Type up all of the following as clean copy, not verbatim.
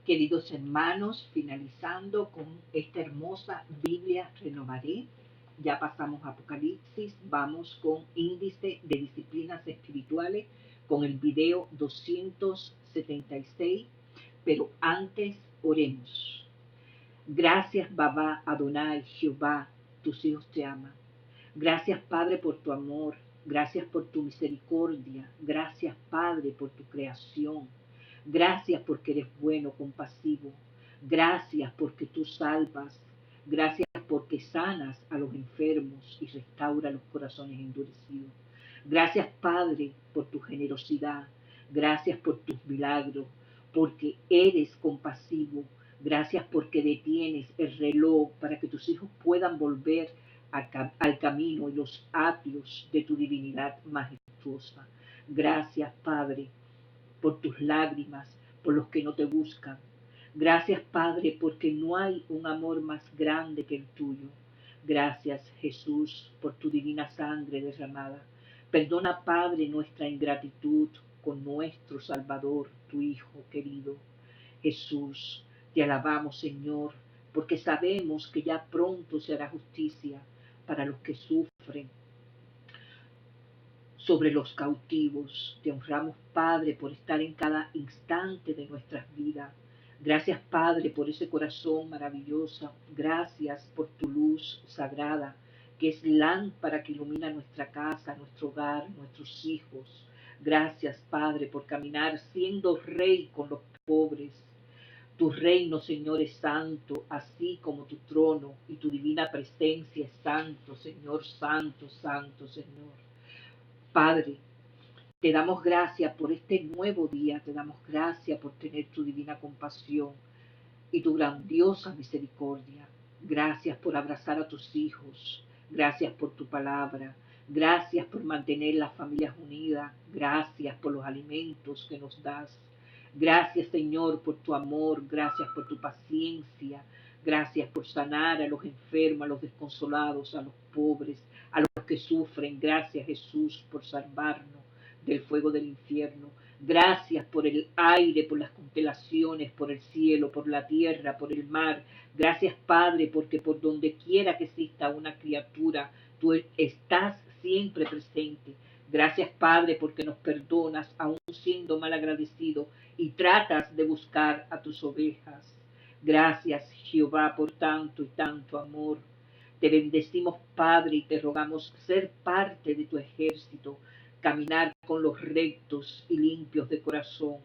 Queridos hermanos, finalizando con esta hermosa Biblia Renovaré, ya pasamos a Apocalipsis, vamos con índice de disciplinas espirituales con el video 276, pero antes oremos. Gracias, Baba Adonai, Jehová, tus hijos te aman. Gracias, Padre, por tu amor. Gracias por tu misericordia. Gracias, Padre, por tu creación. Gracias porque eres bueno, compasivo. Gracias porque tú salvas. Gracias porque sanas a los enfermos y restauras los corazones endurecidos. Gracias, Padre, por tu generosidad. Gracias por tus milagros, porque eres compasivo. Gracias porque detienes el reloj para que tus hijos puedan volver al camino y los atrios de tu divinidad majestuosa. Gracias, Padre, por tus lágrimas, por los que no te buscan. Gracias, Padre, porque no hay un amor más grande que el tuyo. Gracias, Jesús, por tu divina sangre derramada. Perdona, Padre, nuestra ingratitud con nuestro Salvador, tu Hijo querido. Jesús, te alabamos, Señor, porque sabemos que ya pronto se hará justicia para los que sufren sobre los cautivos. Te honramos, Padre, por estar en cada instante de nuestras vidas. Gracias, Padre, por ese corazón maravilloso. Gracias por tu luz sagrada, que es lámpara que ilumina nuestra casa, nuestro hogar, nuestros hijos. Gracias, Padre, por caminar siendo rey con los pobres. Tu reino, Señor, es santo, así como tu trono, y tu divina presencia es santo, Señor, santo, santo, Señor. Padre, te damos gracias por este nuevo día, te damos gracias por tener tu divina compasión y tu grandiosa misericordia. Gracias por abrazar a tus hijos, gracias por tu palabra, gracias por mantener las familias unidas, gracias por los alimentos que nos das. Gracias, Señor, por tu amor, gracias por tu paciencia, gracias por sanar a los enfermos, a los desconsolados, a los pobres, a los que sufren. Gracias, Jesús, por salvarnos del fuego del infierno. Gracias por el aire, por las constelaciones, por el cielo, por la tierra, por el mar. Gracias, Padre, porque por donde quiera que exista una criatura, tú estás siempre presente. Gracias, Padre, porque nos perdonas aún siendo mal agradecido y tratas de buscar a tus ovejas. Gracias, Jehová, por tanto y tanto amor. Te bendecimos, Padre, y te rogamos ser parte de tu ejército, caminar con los rectos y limpios de corazón.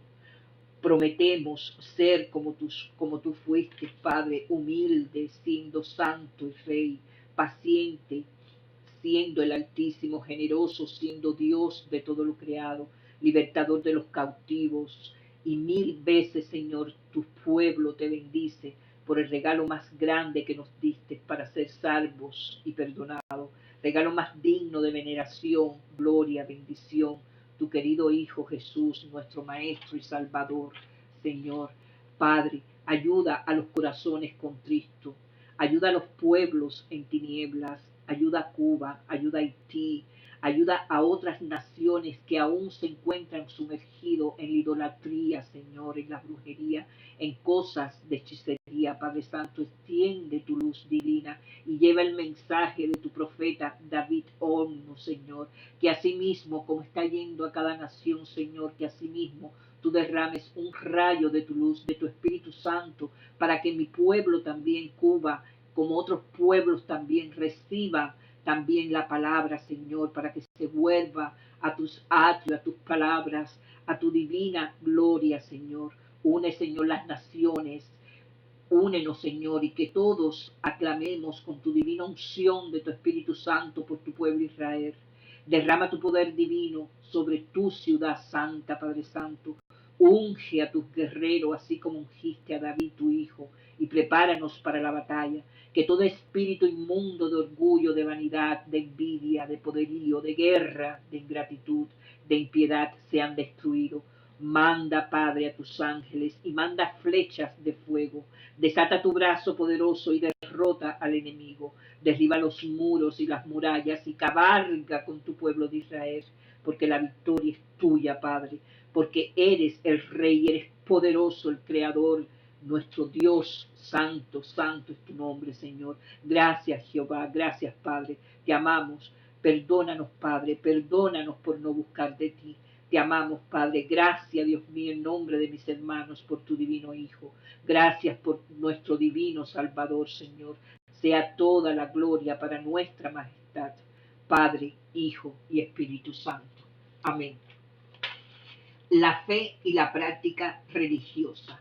Prometemos ser como tú fuiste, Padre, humilde, siendo santo y rey, paciente, siendo el Altísimo, generoso, siendo Dios de todo lo creado, libertador de los cautivos. Y mil veces, Señor, tu pueblo te bendice por el regalo más grande que nos diste para ser salvos y perdonados. Regalo más digno de veneración, gloria, bendición. Tu querido Hijo Jesús, nuestro Maestro y Salvador. Señor, Padre, ayuda a los corazones contritos. Ayuda a los pueblos en tinieblas, ayuda a Cuba, ayuda a Haití, ayuda a otras naciones que aún se encuentran sumergidos en la idolatría, Señor, en la brujería, en cosas de hechicería. Padre Santo, extiende tu luz divina y lleva el mensaje de tu profeta David Olmo, Señor, que asimismo, como está yendo a cada nación, Señor, que asimismo tú derrames un rayo de tu luz, de tu Espíritu Santo, para que mi pueblo también, Cuba, como otros pueblos también, reciba también la palabra, Señor, para que se vuelva a tus atrios, a tus palabras, a tu divina gloria, Señor. Une, Señor, las naciones. Únenos, Señor, y que todos aclamemos con tu divina unción de tu Espíritu Santo por tu pueblo Israel. Derrama tu poder divino sobre tu ciudad santa, Padre Santo. Unge a tus guerreros, así como ungiste a David, tu hijo, y prepáranos para la batalla. Que todo espíritu inmundo de orgullo, de vanidad, de envidia, de poderío, de guerra, de ingratitud, de impiedad sean destruidos. Manda, Padre, a tus ángeles y manda flechas de fuego. Desata tu brazo poderoso y derrota al enemigo. Derriba los muros y las murallas y cabalga con tu pueblo de Israel, porque la victoria es tuya, Padre, porque eres el Rey, eres poderoso, el Creador, nuestro Dios, santo, santo es tu nombre, Señor. Gracias, Jehová, gracias, Padre. Te amamos. Perdónanos, Padre, perdónanos por no buscar de ti. Te amamos, Padre. Gracias, Dios mío, en nombre de mis hermanos, por tu divino Hijo. Gracias por nuestro divino Salvador, Señor. Sea toda la gloria para nuestra majestad, Padre, Hijo y Espíritu Santo. Amén. La fe y la práctica religiosa.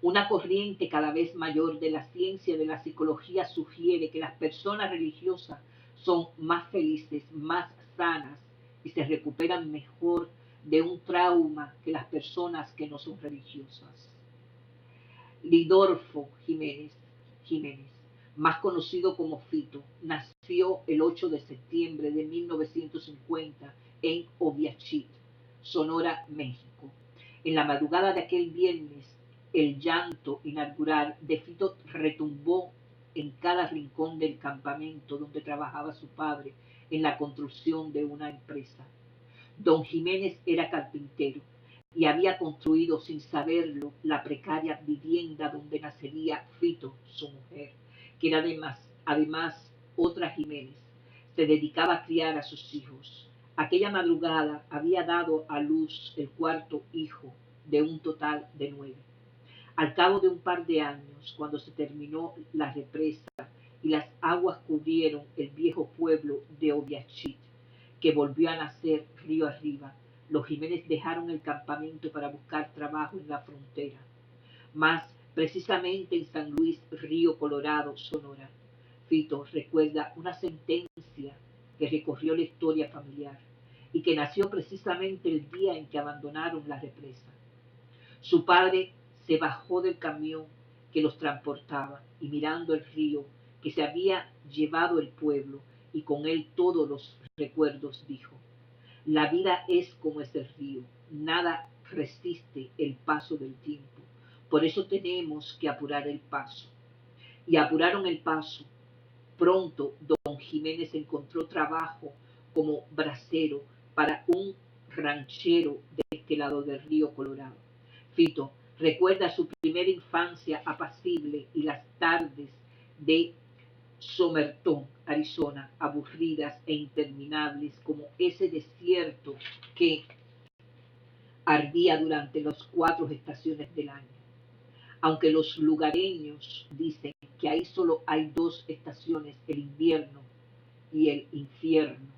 Una corriente cada vez mayor de la ciencia de la psicología sugiere que las personas religiosas son más felices, más sanas y se recuperan mejor de un trauma que las personas que no son religiosas. Lidolfo Jiménez, más conocido como Fito, nació el 8 de septiembre de 1950 en Obiachit, Sonora, México. En la madrugada de aquel viernes, el llanto inaugural de Fito retumbó en cada rincón del campamento donde trabajaba su padre en la construcción de una empresa. Don Jiménez era carpintero y había construido sin saberlo la precaria vivienda donde nacería Fito, su mujer, que era además otra Jiménez. Se dedicaba a criar a sus hijos. Aquella madrugada había dado a luz el cuarto hijo de un total de 9. Al cabo de un par de años, cuando se terminó la represa y las aguas cubrieron el viejo pueblo de Obiachit, que volvió a nacer río arriba, los Jiménez dejaron el campamento para buscar trabajo en la frontera, más precisamente en San Luis, Río Colorado, Sonora. Fito recuerda una sentencia que recorrió la historia familiar y que nació precisamente el día en que abandonaron la represa. Su padre se bajó del camión que los transportaba y mirando el río que se había llevado el pueblo y con él todos los recuerdos, dijo: la vida es como ese río, nada resiste el paso del tiempo, por eso tenemos que apurar el paso. Y apuraron el paso. Pronto don Jiménez encontró trabajo como bracero para un ranchero de este lado del río Colorado. Fito recuerda su primera infancia apacible y las tardes de Somerton, Arizona, aburridas e interminables como ese desierto que ardía durante las 4 estaciones del año. Aunque los lugareños dicen que ahí solo hay 2 estaciones, el invierno y el infierno.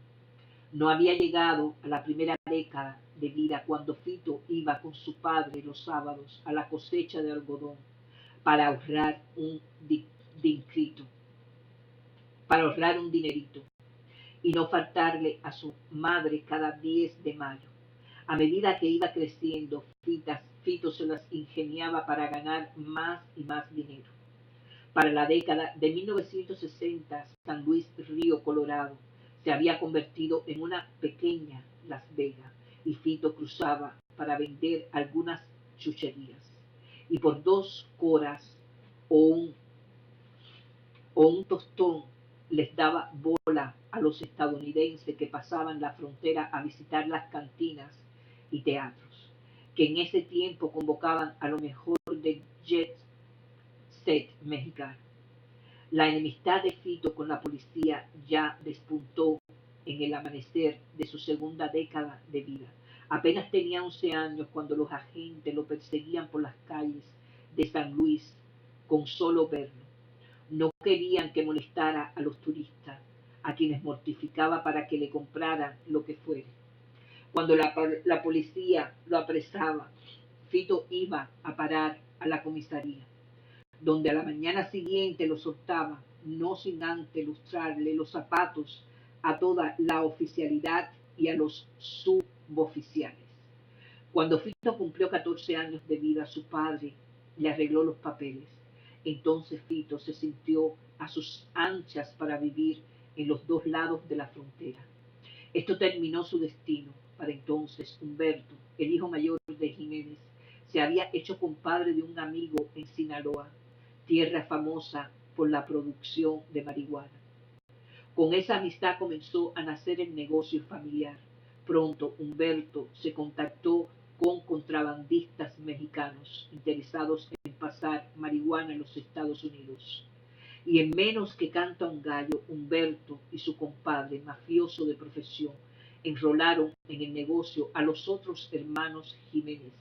No había llegado a la primera década de vida cuando Fito iba con su padre los sábados a la cosecha de algodón para ahorrar un dinerito y no faltarle a su madre cada 10 de mayo. A medida que iba creciendo, Fito se las ingeniaba para ganar más y más dinero. Para la década de 1960, San Luis Río Colorado se había convertido en una pequeña Las Vegas y Fito cruzaba para vender algunas chucherías. Y por 2 coras o un tostón les daba bola a los estadounidenses que pasaban la frontera a visitar las cantinas y teatros, que en ese tiempo convocaban a lo mejor del jet set mexicano. La enemistad de Fito con la policía ya despuntó en el amanecer de su segunda década de vida. Apenas tenía 11 años cuando los agentes lo perseguían por las calles de San Luis con solo verlo. No querían que molestara a los turistas, a quienes mortificaba para que le compraran lo que fuere. Cuando la policía lo apresaba, Fito iba a parar a la comisaría, donde a la mañana siguiente lo soltaba, no sin antes lustrarle los zapatos a toda la oficialidad y a los suboficiales. Cuando Fito cumplió 14 años de vida, su padre le arregló los papeles. Entonces Fito se sintió a sus anchas para vivir en los 2 lados de la frontera. Esto terminó su destino. Para entonces Humberto, el hijo mayor de Jiménez, se había hecho compadre de un amigo en Sinaloa, tierra famosa por la producción de marihuana. Con esa amistad comenzó a nacer el negocio familiar. Pronto Humberto se contactó con contrabandistas mexicanos interesados en pasar marihuana en los Estados Unidos. Y en menos que canta un gallo, Humberto y su compadre, mafioso de profesión, enrolaron en el negocio a los otros hermanos Jiménez,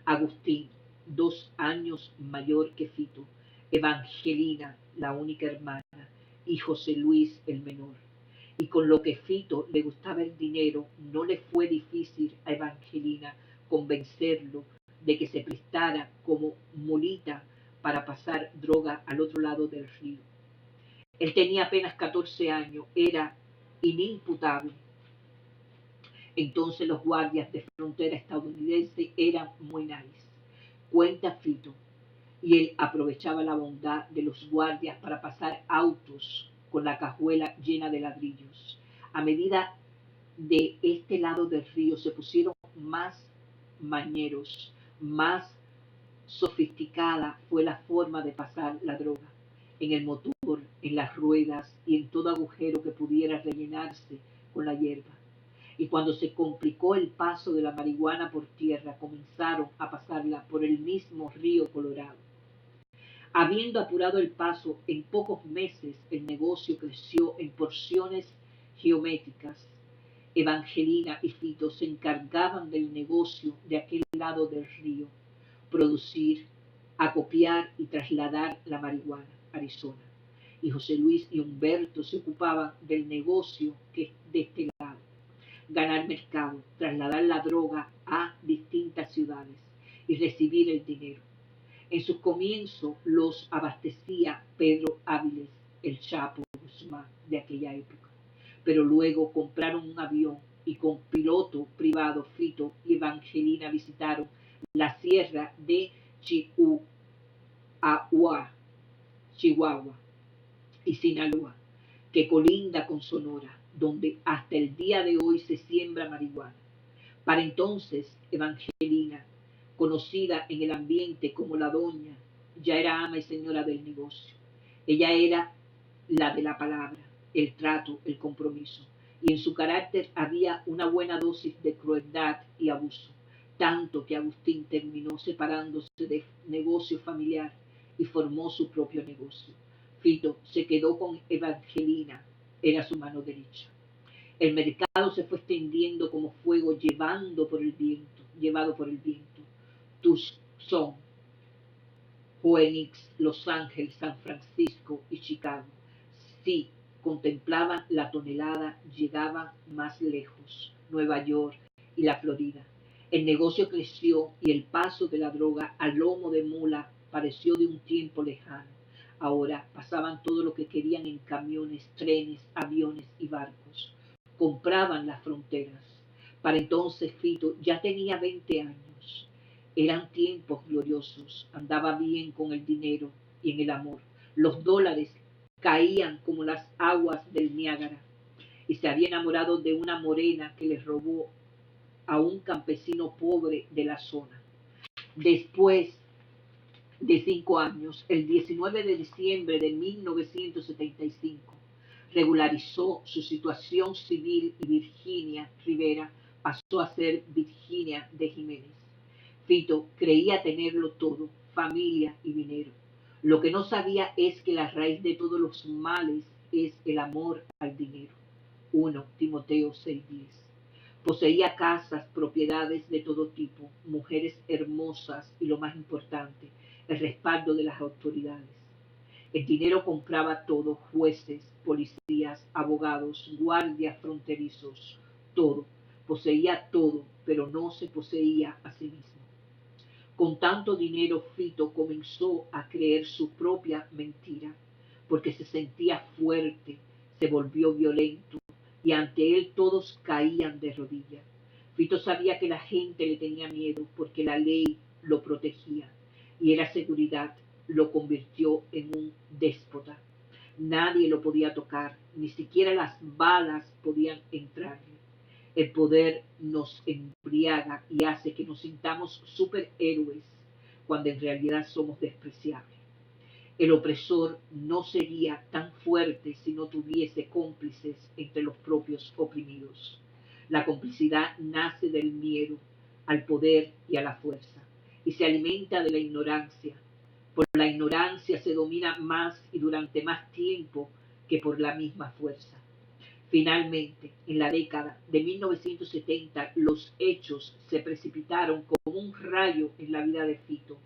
Agustín, 2 años mayor que Fito, Evangelina, la única hermana, y José Luis, el menor. Y con lo que Fito le gustaba el dinero, no le fue difícil a Evangelina convencerlo de que se prestara como mulita para pasar droga al otro lado del río. Él tenía apenas 14 años, era inimputable. Entonces los guardias de frontera estadounidense eran muy nice. Cuenta Fito, y él aprovechaba la bondad de los guardias para pasar autos con la cajuela llena de ladrillos. A medida de este lado del río se pusieron más mañeros, más sofisticada fue la forma de pasar la droga, en el motor, en las ruedas y en todo agujero que pudiera rellenarse con la hierba. Y cuando se complicó el paso de la marihuana por tierra, comenzaron a pasarla por el mismo río Colorado. Habiendo apurado el paso, en pocos meses el negocio creció en porciones geométricas. Evangelina y Fito se encargaban del negocio de aquel lado del río, producir, acopiar y trasladar la marihuana a Arizona. Y José Luis y Humberto se ocupaban del negocio que de este lado, ganar mercado, trasladar la droga a distintas ciudades y recibir el dinero. En sus comienzos los abastecía Pedro Áviles, el Chapo Guzmán de aquella época. Pero luego compraron un avión y con piloto privado Fito y Evangelina visitaron la sierra de Chihuahua y Sinaloa, que colinda con Sonora, donde hasta el día de hoy se siembra marihuana. Para entonces, Evangelina, conocida en el ambiente como la doña, ya era ama y señora del negocio. Ella era la de la palabra, el trato, el compromiso. Y en su carácter había una buena dosis de crueldad y abuso, tanto que Agustín terminó separándose del negocio familiar y formó su propio negocio. Fito se quedó con Evangelina, era su mano derecha. El mercado se fue extendiendo como fuego llevado por el viento. Tucson, Phoenix, Los Ángeles, San Francisco y Chicago. Si contemplaban la tonelada, llegaban más lejos, Nueva York y la Florida. El negocio creció y el paso de la droga al lomo de mula pareció de un tiempo lejano. Ahora pasaban todo lo que querían en camiones, trenes, aviones y barcos. Compraban las fronteras. Para entonces Fito ya tenía 20 años. Eran tiempos gloriosos, andaba bien con el dinero y en el amor. Los dólares caían como las aguas del Niágara y se había enamorado de una morena que le robó a un campesino pobre de la zona. Después de 5 años, el 19 de diciembre de 1975, regularizó su situación civil y Virginia Rivera pasó a ser Virginia de Jiménez. Fito creía tenerlo todo, familia y dinero. Lo que no sabía es que la raíz de todos los males es el amor al dinero. 1 Timoteo 6:10. Poseía casas, propiedades de todo tipo, mujeres hermosas y lo más importante, el respaldo de las autoridades. El dinero compraba todo, jueces, policías, abogados, guardias fronterizos, todo. Poseía todo, pero no se poseía a sí mismo. Con tanto dinero, Fito comenzó a creer su propia mentira, porque se sentía fuerte, se volvió violento, y ante él todos caían de rodillas. Fito sabía que la gente le tenía miedo porque la ley lo protegía, y era seguridad, lo convirtió en un déspota. Nadie lo podía tocar, ni siquiera las balas podían entrarle. El poder nos embriaga y hace que nos sintamos superhéroes cuando en realidad somos despreciables. El opresor no sería tan fuerte si no tuviese cómplices entre los propios oprimidos. La complicidad nace del miedo, al poder y a la fuerza, y se alimenta de la ignorancia. Por la ignorancia se domina más y durante más tiempo que por la misma fuerza. Finalmente, en la década de 1970, los hechos se precipitaron como un rayo en la vida de Fito.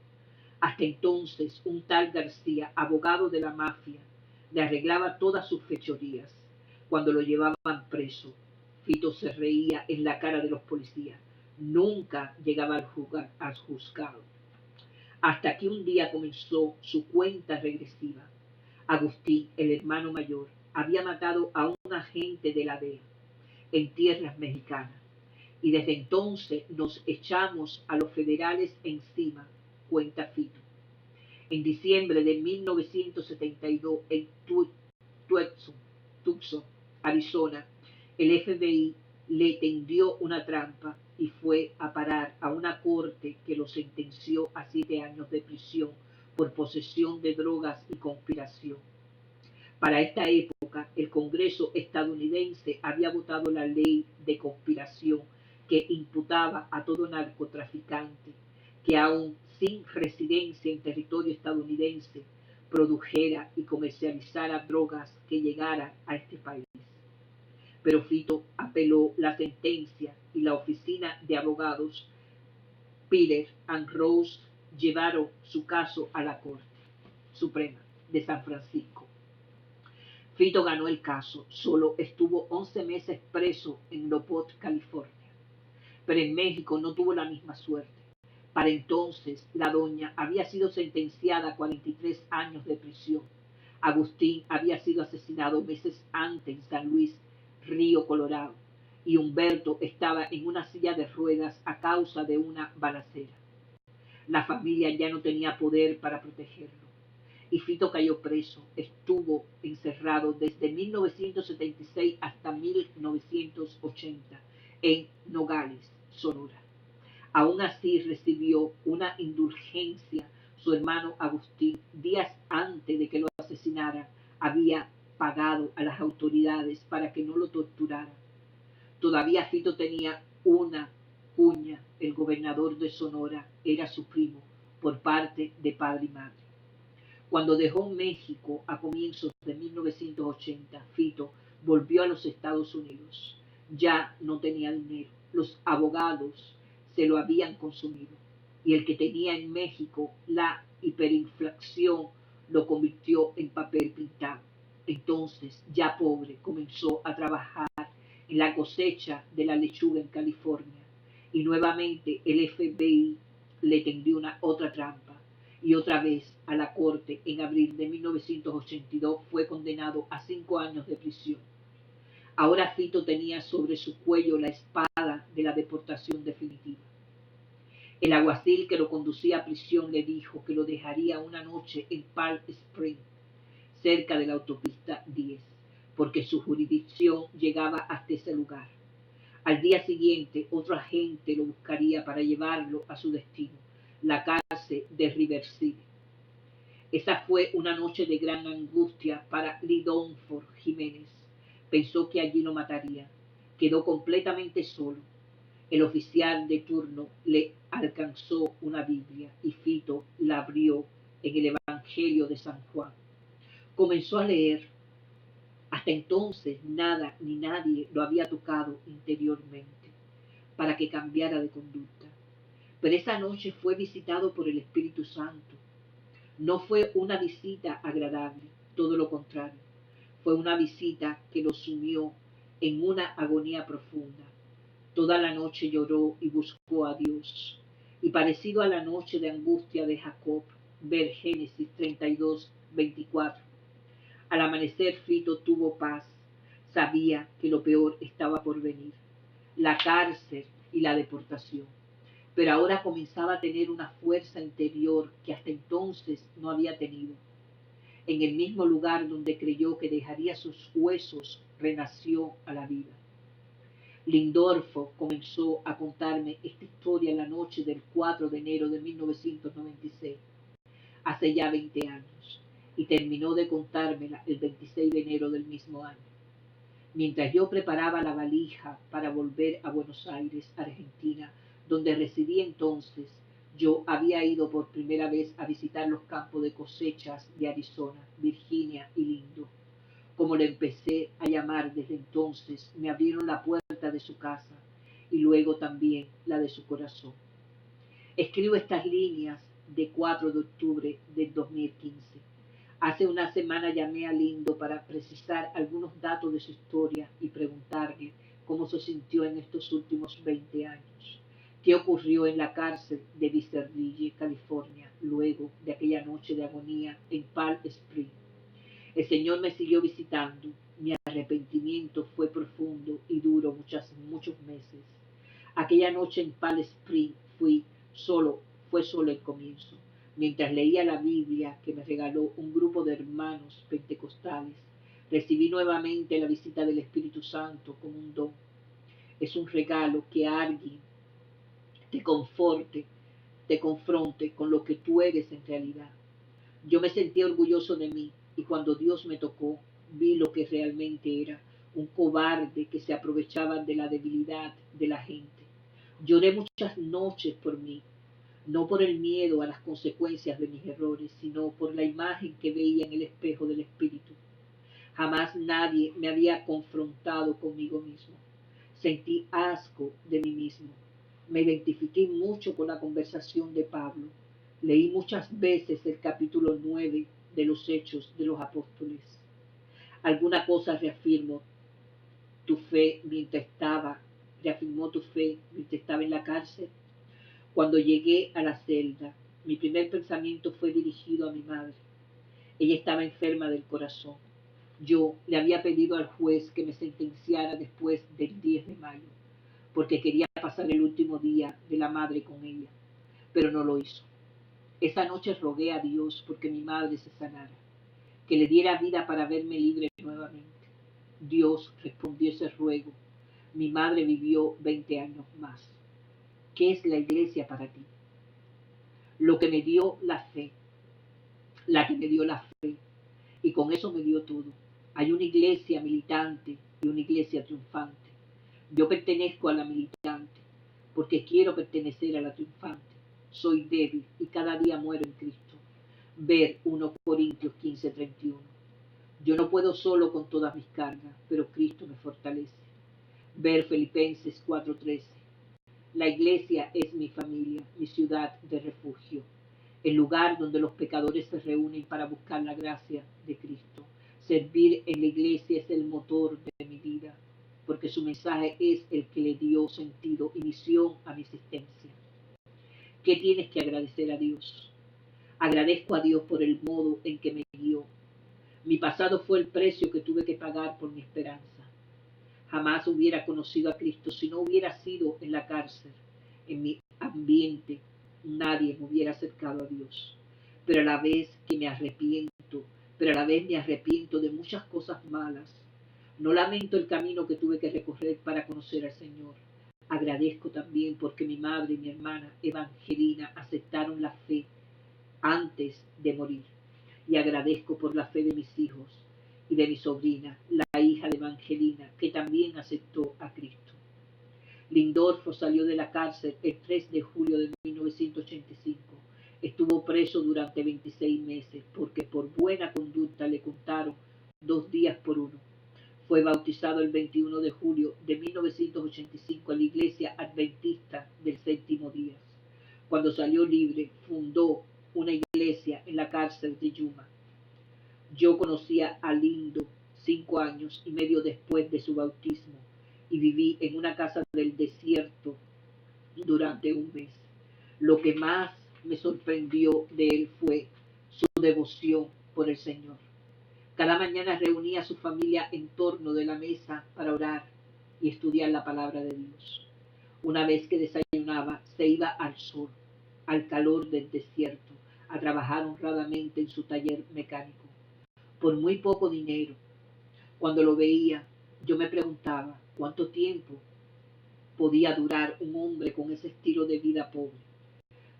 Hasta entonces, un tal García, abogado de la mafia, le arreglaba todas sus fechorías. Cuando lo llevaban preso, Fito se reía en la cara de los policías. Nunca llegaba al juzgado. Hasta que un día comenzó su cuenta regresiva. Agustín, el hermano mayor, había matado a un agente de la DEA en tierras mexicanas. Y desde entonces nos echamos a los federales encima, cuenta Fito. En diciembre de 1972, en Tucson, Arizona, el FBI le tendió una trampa y fue a parar a una corte que lo sentenció a 7 años de prisión por posesión de drogas y conspiración. Para esta época, el Congreso estadounidense había votado la ley de conspiración que imputaba a todo narcotraficante que aún sin residencia en territorio estadounidense produjera y comercializara drogas que llegaran a este país. Pero Fito apeló la sentencia y la oficina de abogados Peter and Rose llevaron su caso a la Corte Suprema de San Francisco. Fito ganó el caso, solo estuvo 11 meses preso en Lopot, California. Pero en México no tuvo la misma suerte. Para entonces, la doña había sido sentenciada a 43 años de prisión. Agustín había sido asesinado meses antes en San Luis, Río Colorado, y Humberto estaba en una silla de ruedas a causa de una balacera. La familia ya no tenía poder para protegerlo. Y Fito cayó preso, estuvo encerrado desde 1976 hasta 1980 en Nogales, Sonora. Aún así recibió una indulgencia. Su hermano Agustín, días antes de que lo asesinaran, había pagado a las autoridades para que no lo torturaran. Todavía Fito tenía una cuña, el gobernador de Sonora era su primo, por parte de padre y madre. Cuando dejó México a comienzos de 1980, Fito volvió a los Estados Unidos. Ya no tenía dinero. Los abogados se lo habían consumido. Y el que tenía en México, la hiperinflación, lo convirtió en papel pintado. Entonces, ya pobre, comenzó a trabajar en la cosecha de la lechuga en California. Y nuevamente el FBI le tendió otra trampa. Y otra vez a la corte en abril de 1982 fue condenado a 5 años de prisión. Ahora Fito tenía sobre su cuello la espada de la deportación definitiva. El alguacil que lo conducía a prisión le dijo que lo dejaría una noche en Palm Springs, cerca de la autopista 10, porque su jurisdicción llegaba hasta ese lugar. Al día siguiente, otro agente lo buscaría para llevarlo a su destino, la cárcel de Riverside. Esa fue una noche de gran angustia para Lidonford Jiménez. Pensó que allí lo mataría. Quedó completamente solo. El oficial de turno le alcanzó una Biblia y Fito la abrió en el Evangelio de San Juan. Comenzó a leer. Hasta entonces nada ni nadie lo había tocado interiormente para que cambiara de conducta. Pero esa noche fue visitado por el Espíritu Santo. No fue una visita agradable, todo lo contrario. Fue una visita que lo sumió en una agonía profunda. Toda la noche lloró y buscó a Dios. Y parecido a la noche de angustia de Jacob, ver Génesis 32, 24. Al amanecer Fito tuvo paz. Sabía que lo peor estaba por venir, la cárcel y la deportación. Pero ahora comenzaba a tener una fuerza interior que hasta entonces no había tenido. En el mismo lugar donde creyó que dejaría sus huesos, renació a la vida. Lindorfo comenzó a contarme esta historia la noche del 4 de enero de 1996, hace ya 20 años, y terminó de contármela el 26 de enero del mismo año. Mientras yo preparaba la valija para volver a Buenos Aires, Argentina, donde residí entonces, yo había ido por primera vez a visitar los campos de cosechas de Arizona, Virginia y Lindo. Como le empecé a llamar desde entonces, me abrieron la puerta de su casa y luego también la de su corazón. Escribo estas líneas de 4 de octubre del 2015. Hace una semana llamé a Lindo para precisar algunos datos de su historia y preguntarle cómo se sintió en estos últimos 20 años. ¿Qué ocurrió en la cárcel de Vicerville, California, luego de aquella noche de agonía en Palm Springs? El Señor me siguió visitando. Mi arrepentimiento fue profundo y duró muchos meses. Aquella noche en Palm Springs fue solo el comienzo. Mientras leía la Biblia que me regaló un grupo de hermanos pentecostales, recibí nuevamente la visita del Espíritu Santo como un don. Es un regalo que alguien te conforte, te confronte con lo que tú eres en realidad. Yo me sentí orgulloso de mí y cuando Dios me tocó, vi lo que realmente era, un cobarde que se aprovechaba de la debilidad de la gente. Lloré muchas noches por mí, no por el miedo a las consecuencias de mis errores, sino por la imagen que veía en el espejo del Espíritu. Jamás nadie me había confrontado conmigo mismo. Sentí asco de mí mismo. Me identifiqué mucho con la conversación de Pablo. Leí muchas veces el capítulo 9 de los Hechos de los Apóstoles. Alguna cosa reafirmó tu fe mientras estaba en la cárcel. Cuando llegué a la celda, mi primer pensamiento fue dirigido a mi madre. Ella estaba enferma del corazón. Yo le había pedido al juez que me sentenciara después del 10 de mayo, porque quería pasar el último día de la madre con ella, pero no lo hizo. Esa noche rogué a Dios porque mi madre se sanara, que le diera vida para verme libre nuevamente. Dios respondió ese ruego. Mi madre vivió 20 años más. ¿Qué es la iglesia para ti? Lo que me dio la fe, la que me dio la fe, y con eso me dio todo. Hay una iglesia militante y una iglesia triunfante. Yo pertenezco a la militante porque quiero pertenecer a la triunfante. Soy débil y cada día muero en Cristo. Ver 1 Corintios 15:31. Yo no puedo solo con todas mis cargas, pero Cristo me fortalece. Ver Filipenses 4:13. La iglesia es mi familia, mi ciudad de refugio, el lugar donde los pecadores se reúnen para buscar la gracia de Cristo. Servir en la iglesia es el motor de mi vida, porque su mensaje es el que le dio sentido y misión a mi existencia. ¿Qué tienes que agradecer a Dios? Agradezco a Dios por el modo en que me guió. Mi pasado fue el precio que tuve que pagar por mi esperanza. Jamás hubiera conocido a Cristo si no hubiera sido en la cárcel. En mi ambiente nadie me hubiera acercado a Dios. Pero a la vez me arrepiento de muchas cosas malas. No lamento el camino que tuve que recorrer para conocer al Señor. Agradezco también porque mi madre y mi hermana Evangelina aceptaron la fe antes de morir. Y agradezco por la fe de mis hijos y de mi sobrina, la hija de Evangelina, que también aceptó a Cristo. Lindorfo salió de la cárcel el 3 de julio de 1985. Estuvo preso durante 26 meses porque por buena conducta le contaron 2 días por uno. Fue bautizado el 21 de julio de 1985 en la Iglesia Adventista del Séptimo Día. Cuando salió libre, fundó una iglesia en la cárcel de Yuma. Yo conocía a Lindo 5 años y medio después de su bautismo y viví en una casa del desierto durante un mes. Lo que más me sorprendió de él fue su devoción por el Señor. Cada mañana reunía a su familia en torno de la mesa para orar y estudiar la palabra de Dios. Una vez que desayunaba, se iba al sol, al calor del desierto, a trabajar honradamente en su taller mecánico, por muy poco dinero. Cuando lo veía, yo me preguntaba cuánto tiempo podía durar un hombre con ese estilo de vida pobre.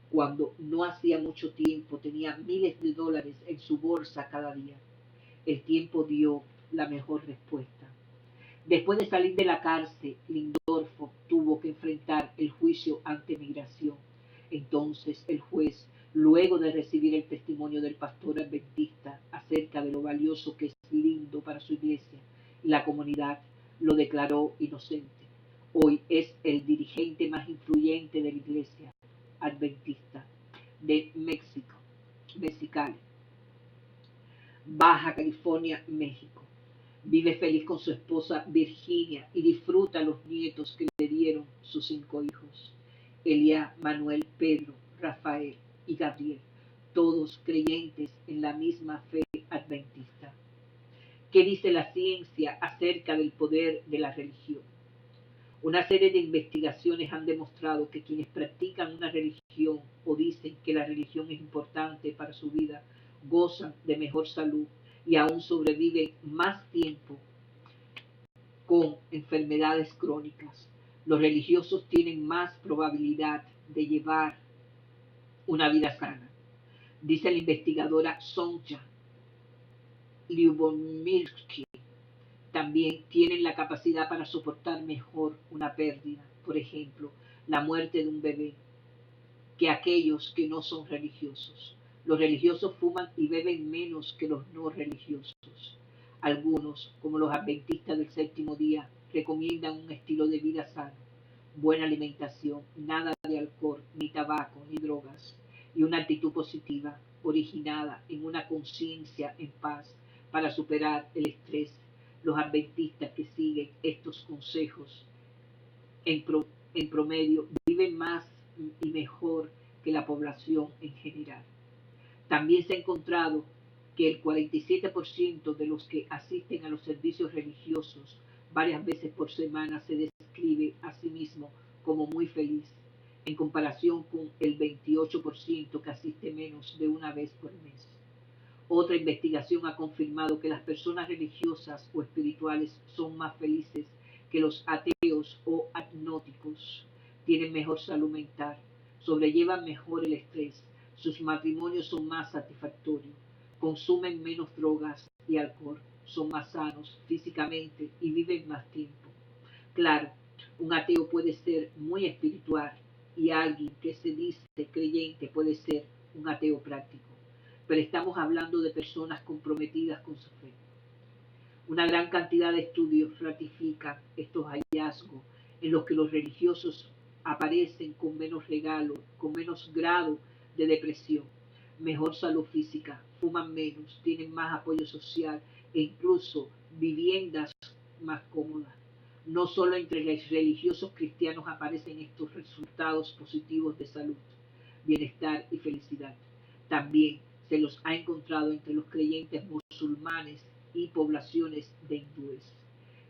Cuando no hacía mucho tiempo tenía miles de dólares en su bolsa cada día. El tiempo dio la mejor respuesta. Después de salir de la cárcel, Lindor Norfolk tuvo que enfrentar el juicio ante migración. Entonces el juez, luego de recibir el testimonio del pastor adventista acerca de lo valioso que es lindo para su iglesia y la comunidad, lo declaró inocente. Hoy es el dirigente más influyente de la iglesia adventista de México, Mexicali, Baja California, México. Vive feliz con su esposa Virginia y disfruta los nietos que le dieron sus 5 hijos, Elia, Manuel, Pedro, Rafael y Gabriel, todos creyentes en la misma fe adventista. ¿Qué dice la ciencia acerca del poder de la religión? Una serie de investigaciones han demostrado que quienes practican una religión o dicen que la religión es importante para su vida gozan de mejor salud y aún sobreviven más tiempo con enfermedades crónicas. Los religiosos tienen más probabilidad de llevar una vida sana, dice la investigadora Sonja Lyubomirsky. También tienen la capacidad para soportar mejor una pérdida, por ejemplo, la muerte de un bebé, que aquellos que no son religiosos. Los religiosos fuman y beben menos que los no religiosos. Algunos, como los adventistas del séptimo día, recomiendan un estilo de vida sano, buena alimentación, nada de alcohol, ni tabaco, ni drogas, y una actitud positiva, originada en una conciencia en paz para superar el estrés. Los adventistas que siguen estos consejos en promedio viven más y mejor que la población en general. También se ha encontrado que el 47% de los que asisten a los servicios religiosos varias veces por semana se describe a sí mismo como muy feliz, en comparación con el 28% que asiste menos de una vez por mes. Otra investigación ha confirmado que las personas religiosas o espirituales son más felices que los ateos o agnósticos, tienen mejor salud mental, sobrellevan mejor el estrés, sus matrimonios son más satisfactorios, consumen menos drogas y alcohol, son más sanos físicamente y viven más tiempo. Claro, un ateo puede ser muy espiritual y alguien que se dice creyente puede ser un ateo práctico, pero estamos hablando de personas comprometidas con su fe. Una gran cantidad de estudios ratifican estos hallazgos en los que los religiosos aparecen con menos regalo, con menos grado de depresión, mejor salud física, fuman menos, tienen más apoyo social e incluso viviendas más cómodas. No solo entre los religiosos cristianos aparecen estos resultados positivos de salud, bienestar y felicidad. También se los ha encontrado entre los creyentes musulmanes y poblaciones de hindúes.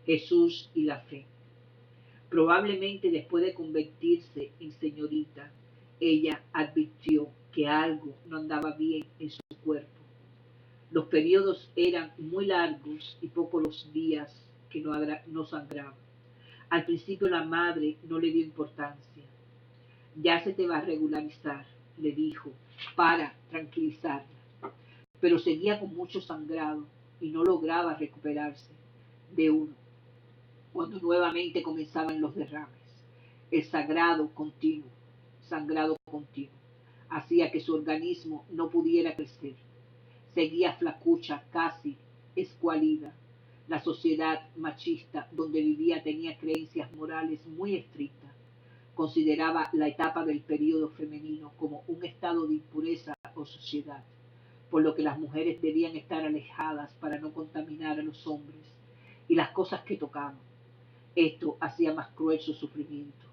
Jesús y la fe. Probablemente después de convertirse en señorita, ella advirtió que algo no andaba bien en su cuerpo. Los periodos eran muy largos y pocos los días que no sangraba. Al principio la madre no le dio importancia. Ya se te va a regularizar, le dijo, para tranquilizarla. Pero seguía con mucho sangrado y no lograba recuperarse de uno, cuando nuevamente comenzaban los derrames. El sangrado continuo, hacía que su organismo no pudiera crecer. Seguía flacucha, casi escuálida. La sociedad machista donde vivía tenía creencias morales muy estrictas. Consideraba la etapa del período femenino como un estado de impureza o suciedad, por lo que las mujeres debían estar alejadas para no contaminar a los hombres y las cosas que tocaban. Esto hacía más cruel su sufrimiento.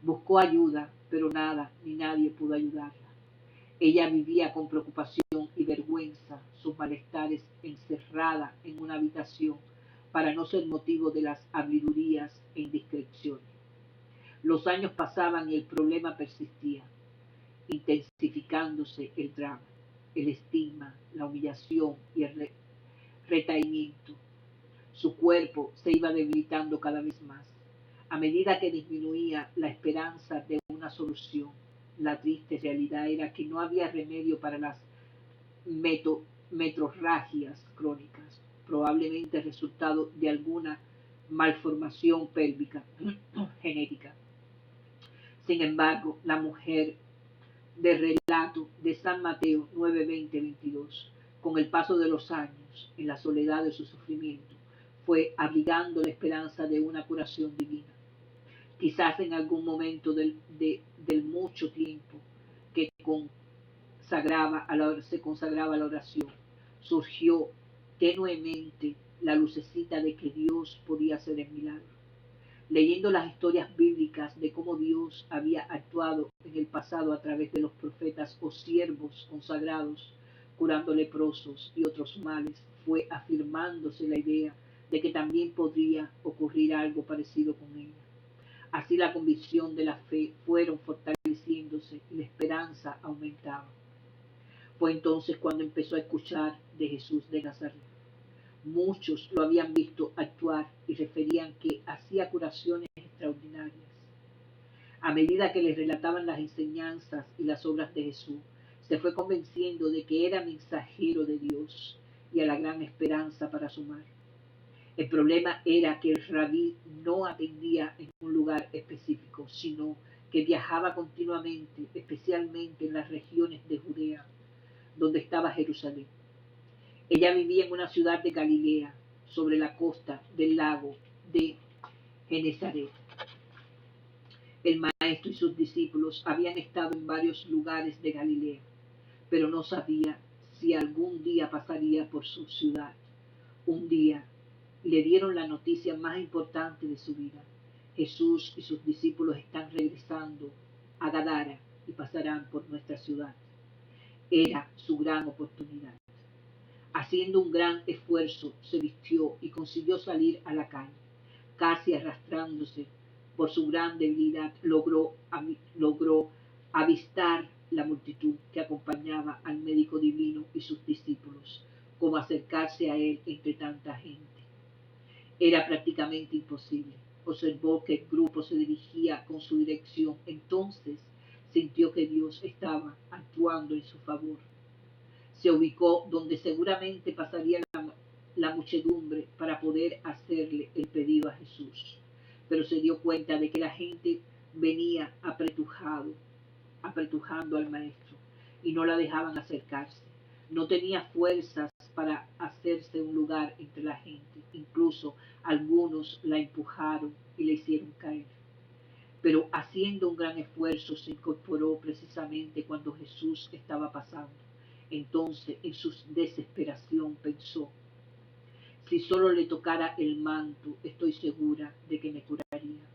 Buscó ayuda, pero nada ni nadie pudo ayudarla. Ella vivía con preocupación y vergüenza sus malestares encerrada en una habitación para no ser motivo de las habidurías e indiscreciones. Los años pasaban y el problema persistía, intensificándose el drama, el estigma, la humillación y el retraimiento. Su cuerpo se iba debilitando cada vez más. A medida que disminuía la esperanza de una solución, la triste realidad era que no había remedio para las metrorragias crónicas, probablemente resultado de alguna malformación pélvica genética. Sin embargo, la mujer de relato de San Mateo 9:20-22, con el paso de los años, en la soledad de su sufrimiento, fue abrigando la esperanza de una curación divina. Quizás en algún momento del mucho tiempo que se consagraba a la oración, surgió tenuemente la lucecita de que Dios podía hacer el milagro. Leyendo las historias bíblicas de cómo Dios había actuado en el pasado a través de los profetas o siervos consagrados, curando leprosos y otros males, fue afirmándose la idea de que también podría ocurrir algo parecido con ella. Así la convicción de la fe fueron fortaleciéndose y la esperanza aumentaba. Fue entonces cuando empezó a escuchar de Jesús de Nazaret. Muchos lo habían visto actuar y referían que hacía curaciones extraordinarias. A medida que les relataban las enseñanzas y las obras de Jesús, se fue convenciendo de que era mensajero de Dios y a la gran esperanza para su mar. El problema era que el rabí no atendía en un lugar específico, sino que viajaba continuamente, especialmente en las regiones de Judea, donde estaba Jerusalén. Ella vivía en una ciudad de Galilea, sobre la costa del lago de Genesaret. El maestro y sus discípulos habían estado en varios lugares de Galilea, pero no sabía si algún día pasaría por su ciudad. Un día le dieron la noticia más importante de su vida. Jesús y sus discípulos están regresando a Gadara y pasarán por nuestra ciudad. Era su gran oportunidad. Haciendo un gran esfuerzo, se vistió y consiguió salir a la calle. Casi arrastrándose por su gran debilidad, logró avistar la multitud que acompañaba al médico divino y sus discípulos, como acercarse a él entre tanta gente. Era prácticamente imposible. Observó que el grupo se dirigía con su dirección. Entonces sintió que Dios estaba actuando en su favor. Se ubicó donde seguramente pasaría la muchedumbre para poder hacerle el pedido a Jesús. Pero se dio cuenta de que la gente venía apretujando al maestro y no la dejaban acercarse. No tenía fuerzas para hacerse un lugar entre la gente. Incluso algunos la empujaron y la hicieron caer. Pero haciendo un gran esfuerzo se incorporó precisamente cuando Jesús estaba pasando. Entonces, en su desesperación, pensó: si solo le tocara el manto, estoy segura de que me curaría.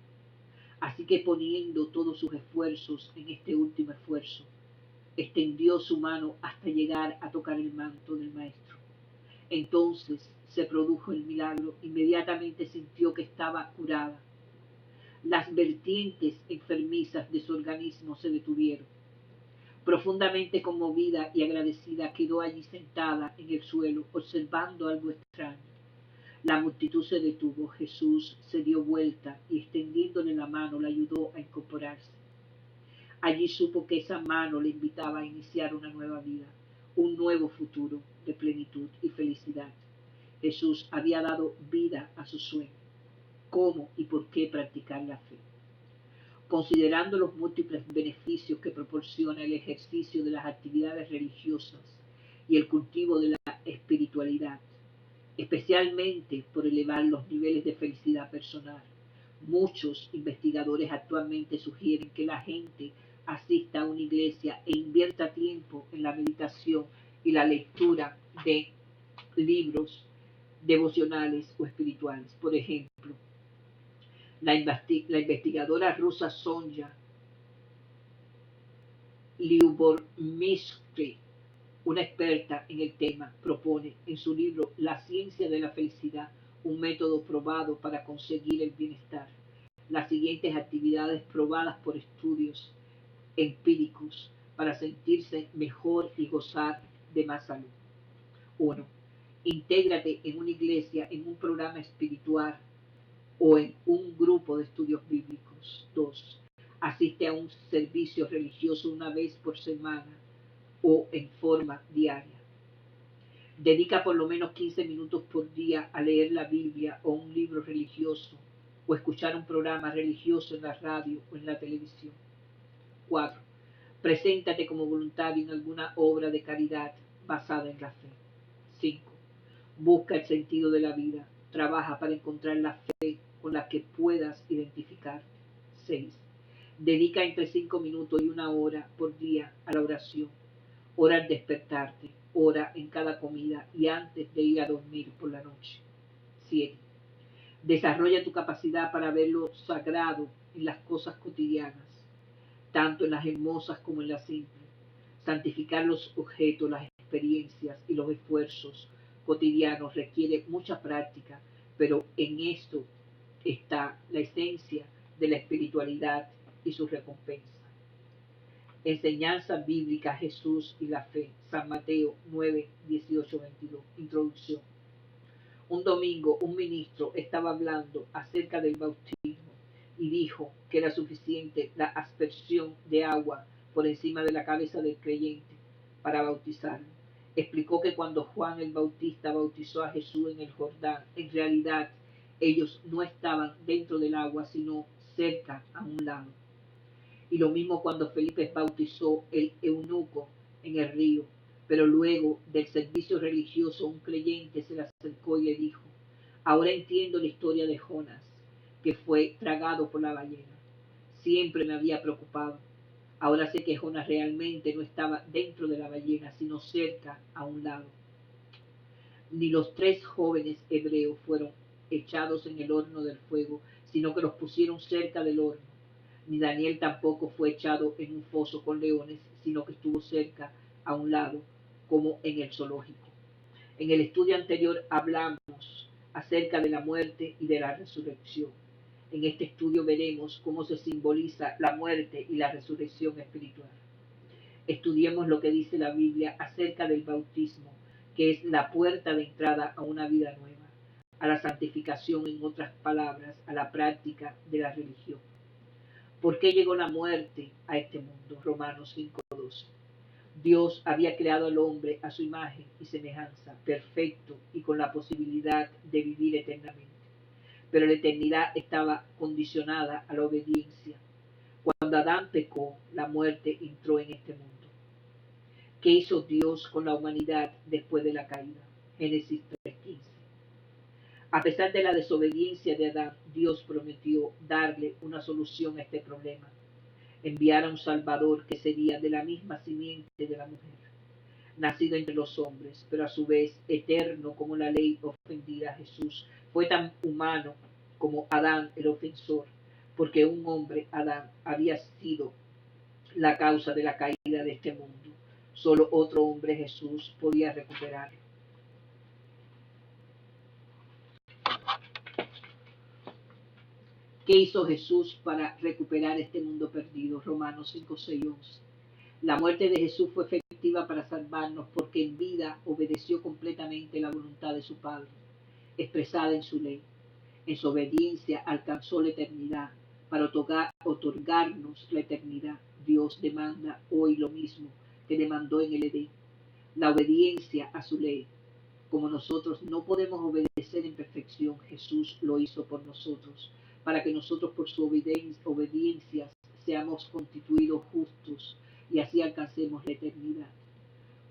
Así que, poniendo todos sus esfuerzos en este último esfuerzo, extendió su mano hasta llegar a tocar el manto del maestro. Entonces se produjo el milagro. Inmediatamente sintió que estaba curada. Las vertientes enfermizas de su organismo se detuvieron. Profundamente conmovida y agradecida, quedó allí sentada en el suelo, observando algo extraño. La multitud se detuvo. Jesús se dio vuelta y, extendiéndole la mano, la ayudó a incorporarse. Allí supo que esa mano le invitaba a iniciar una nueva vida, un nuevo futuro de plenitud y felicidad. Jesús había dado vida a su sueño. ¿Cómo y por qué practicar la fe? Considerando los múltiples beneficios que proporciona el ejercicio de las actividades religiosas y el cultivo de la espiritualidad, especialmente por elevar los niveles de felicidad personal, muchos investigadores actualmente sugieren que la gente asista a una iglesia e invierta tiempo en la meditación y la lectura de libros devocionales o espirituales. Por ejemplo, la investigadora rusa Sonja Lyubomirsky, una experta en el tema, propone en su libro La ciencia de la felicidad un método probado para conseguir el bienestar. Las siguientes actividades probadas por estudios empíricos para sentirse mejor y gozar de más salud. 1. Intégrate en una iglesia, en un programa espiritual o en un grupo de estudios bíblicos. 2. Asiste a un servicio religioso una vez por semana o en forma diaria. Dedica por lo menos 15 minutos por día a leer la Biblia o un libro religioso o escuchar un programa religioso en la radio o en la televisión. 4. Preséntate como voluntario en alguna obra de caridad basada en la fe. 5. Busca el sentido de la vida. Trabaja para encontrar la fe con la que puedas identificarte. 6. Dedica entre 5 minutos y 1 hora por día a la oración. Ora al despertarte, ora en cada comida y antes de ir a dormir por la noche. 7. Desarrolla tu capacidad para ver lo sagrado en las cosas cotidianas, tanto en las hermosas como en las simples. Santificar los objetos, las experiencias y los esfuerzos cotidianos requiere mucha práctica, pero en esto está la esencia de la espiritualidad y su recompensa. Enseñanza bíblica, Jesús y la fe. San Mateo 9, 18, 22. Introducción. Un domingo un ministro estaba hablando acerca del bautismo y dijo que era suficiente la aspersión de agua por encima de la cabeza del creyente para bautizarlo. Explicó que cuando Juan el Bautista bautizó a Jesús en el Jordán, en realidad ellos no estaban dentro del agua, sino cerca a un lado. Y lo mismo cuando Felipe bautizó el eunuco en el río. Pero luego del servicio religioso un creyente se le acercó y le dijo: ahora entiendo la historia de Jonás, que fue tragado por la ballena. Siempre me había preocupado. Ahora sé que Jonás realmente no estaba dentro de la ballena, sino cerca a un lado. Ni los 3 jóvenes hebreos fueron echados en el horno del fuego, sino que los pusieron cerca del horno. Ni Daniel tampoco fue echado en un foso con leones, sino que estuvo cerca a un lado, como en el zoológico. En el estudio anterior hablamos acerca de la muerte y de la resurrección. En este estudio veremos cómo se simboliza la muerte y la resurrección espiritual. Estudiemos lo que dice la Biblia acerca del bautismo, que es la puerta de entrada a una vida nueva, a la santificación, en otras palabras, a la práctica de la religión. ¿Por qué llegó la muerte a este mundo? Romanos 5:12. Dios había creado al hombre a su imagen y semejanza, perfecto y con la posibilidad de vivir eternamente. Pero la eternidad estaba condicionada a la obediencia. Cuando Adán pecó, la muerte entró en este mundo. ¿Qué hizo Dios con la humanidad después de la caída? Génesis 3:15. A pesar de la desobediencia de Adán, Dios prometió darle una solución a este problema: enviar a un Salvador que sería de la misma simiente de la mujer, nacido entre los hombres, pero a su vez eterno como la ley ofendida. Jesús fue tan humano como Adán el ofensor, porque un hombre, Adán, había sido la causa de la caída de este mundo. Solo otro hombre, Jesús, podía recuperarlo. ¿Qué hizo Jesús para recuperar este mundo perdido? Romanos 5, 6, 11. La muerte de Jesús fue efectiva para salvarnos porque en vida obedeció completamente la voluntad de su Padre, expresada en su ley. En su obediencia alcanzó la eternidad. Para otorgarnos la eternidad, Dios demanda hoy lo mismo que demandó en el Edén: la obediencia a su ley. Como nosotros no podemos obedecer en perfección, Jesús lo hizo por nosotros, para que nosotros por su obediencia seamos constituidos justos y así alcancemos la eternidad.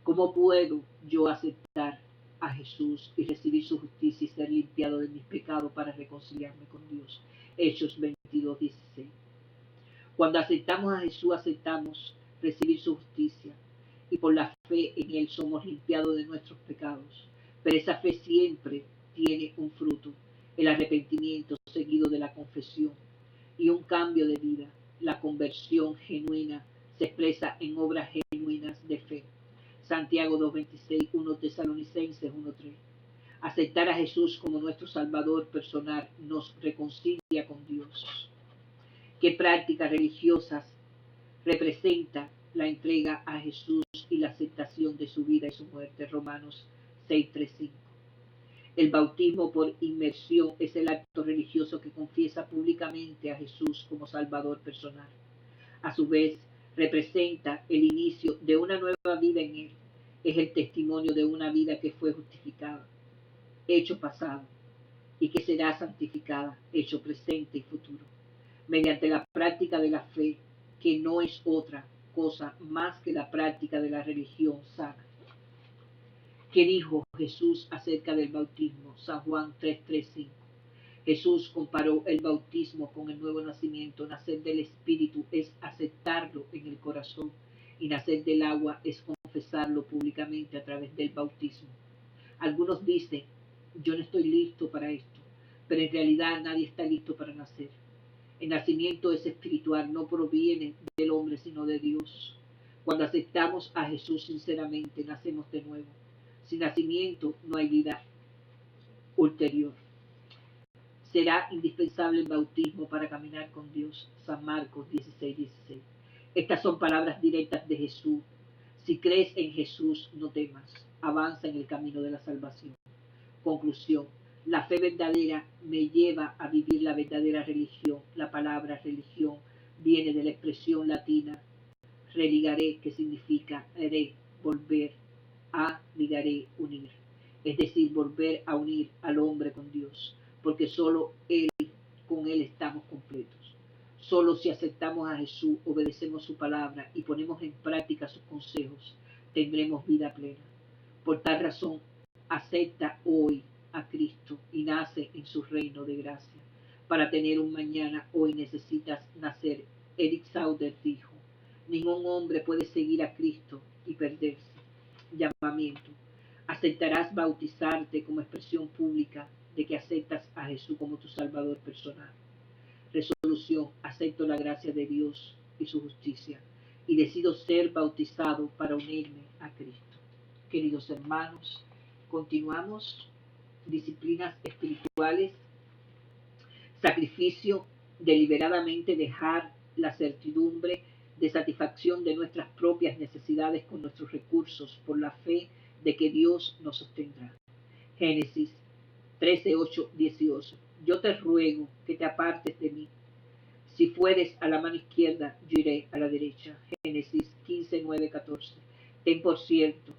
¿Cómo puedo yo aceptar a Jesús y recibir su justicia y ser limpiado de mis pecados para reconciliarme con Dios? Hechos 22, 16. Cuando aceptamos a Jesús, aceptamos recibir su justicia y por la fe en Él somos limpiados de nuestros pecados. Pero esa fe siempre tiene un fruto: el arrepentimiento seguido de la confesión y un cambio de vida. La conversión genuina se expresa en obras genuinas de fe. Santiago 2:26, 1 Tesalonicenses 1:3. Aceptar a Jesús como nuestro Salvador personal nos reconcilia con Dios. ¿Qué prácticas religiosas representa la entrega a Jesús y la aceptación de su vida y su muerte? Romanos 6:3-5. El bautismo por inmersión es el acto religioso que confiesa públicamente a Jesús como Salvador personal. A su vez, representa el inicio de una nueva vida en Él. es el testimonio de una vida que fue justificada, hecho pasado, y que será santificada, hecho presente y futuro, mediante la práctica de la fe, que no es otra cosa más que la práctica de la religión sana. ¿Qué dijo Jesús acerca del bautismo? San Juan 3:5. Jesús comparó el bautismo con el nuevo nacimiento. Nacer del Espíritu es aceptarlo en el corazón, y nacer del agua es confesarlo públicamente a través del bautismo. Algunos dicen, yo no estoy listo para esto, pero en realidad nadie está listo para nacer. El nacimiento es espiritual, no proviene del hombre sino de Dios. Cuando aceptamos a Jesús sinceramente, nacemos de nuevo. Sin nacimiento no hay vida ulterior. Será indispensable el bautismo para caminar con Dios. San Marcos 16:16. Estas son palabras directas de Jesús. Si crees en Jesús, no temas. Avanza en el camino de la salvación. Conclusión. La fe verdadera me lleva a vivir la verdadera religión. La palabra religión viene de la expresión latina religaré, que significa volver, a ligaré, unir. Es decir, volver a unir al hombre con Dios, porque solo con Él estamos completos. Solo si aceptamos a Jesús, obedecemos su palabra y ponemos en práctica sus consejos, tendremos vida plena. Por tal razón, acepta hoy a Cristo y nace en su reino de gracia. Para tener un mañana, hoy necesitas nacer. Eric Sauder dijo, ningún hombre puede seguir a Cristo y perderse. Llamamiento. Aceptarás bautizarte como expresión pública de que aceptas a Jesús como tu Salvador personal. Resolución. Acepto la gracia de Dios y su justicia y decido ser bautizado para unirme a Cristo. Queridos hermanos, continuamos. Disciplinas espirituales. Sacrificio. Deliberadamente dejar la certidumbre de satisfacción de nuestras propias necesidades con nuestros recursos por la fe de que Dios nos sostendrá. Génesis 13:8-18. Yo te ruego que te apartes de mí. Si fueres a la mano izquierda, yo iré a la derecha. Génesis 15:9-14. Ten por cierto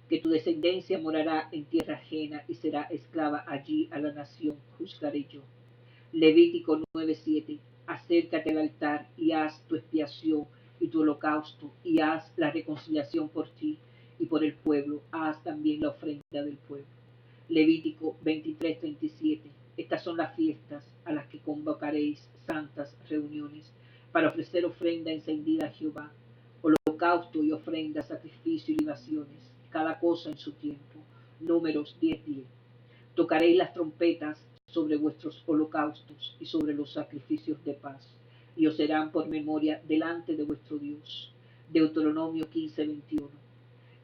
que tu descendencia morará en tierra ajena y será esclava allí a la nación, juzgaré yo. Levítico 9:7. Acércate al altar y haz tu expiación y tu holocausto, y haz la reconciliación por ti y por el pueblo, haz también la ofrenda del pueblo. Levítico 23:37. Estas son las fiestas a las que convocaréis santas reuniones para ofrecer ofrenda encendida a Jehová, holocausto y ofrenda, sacrificio y libaciones, cada cosa en su tiempo. Números 10:10. Tocaréis las trompetas sobre vuestros holocaustos y sobre los sacrificios de paz, y os serán por memoria delante de vuestro Dios. Deuteronomio 15:21.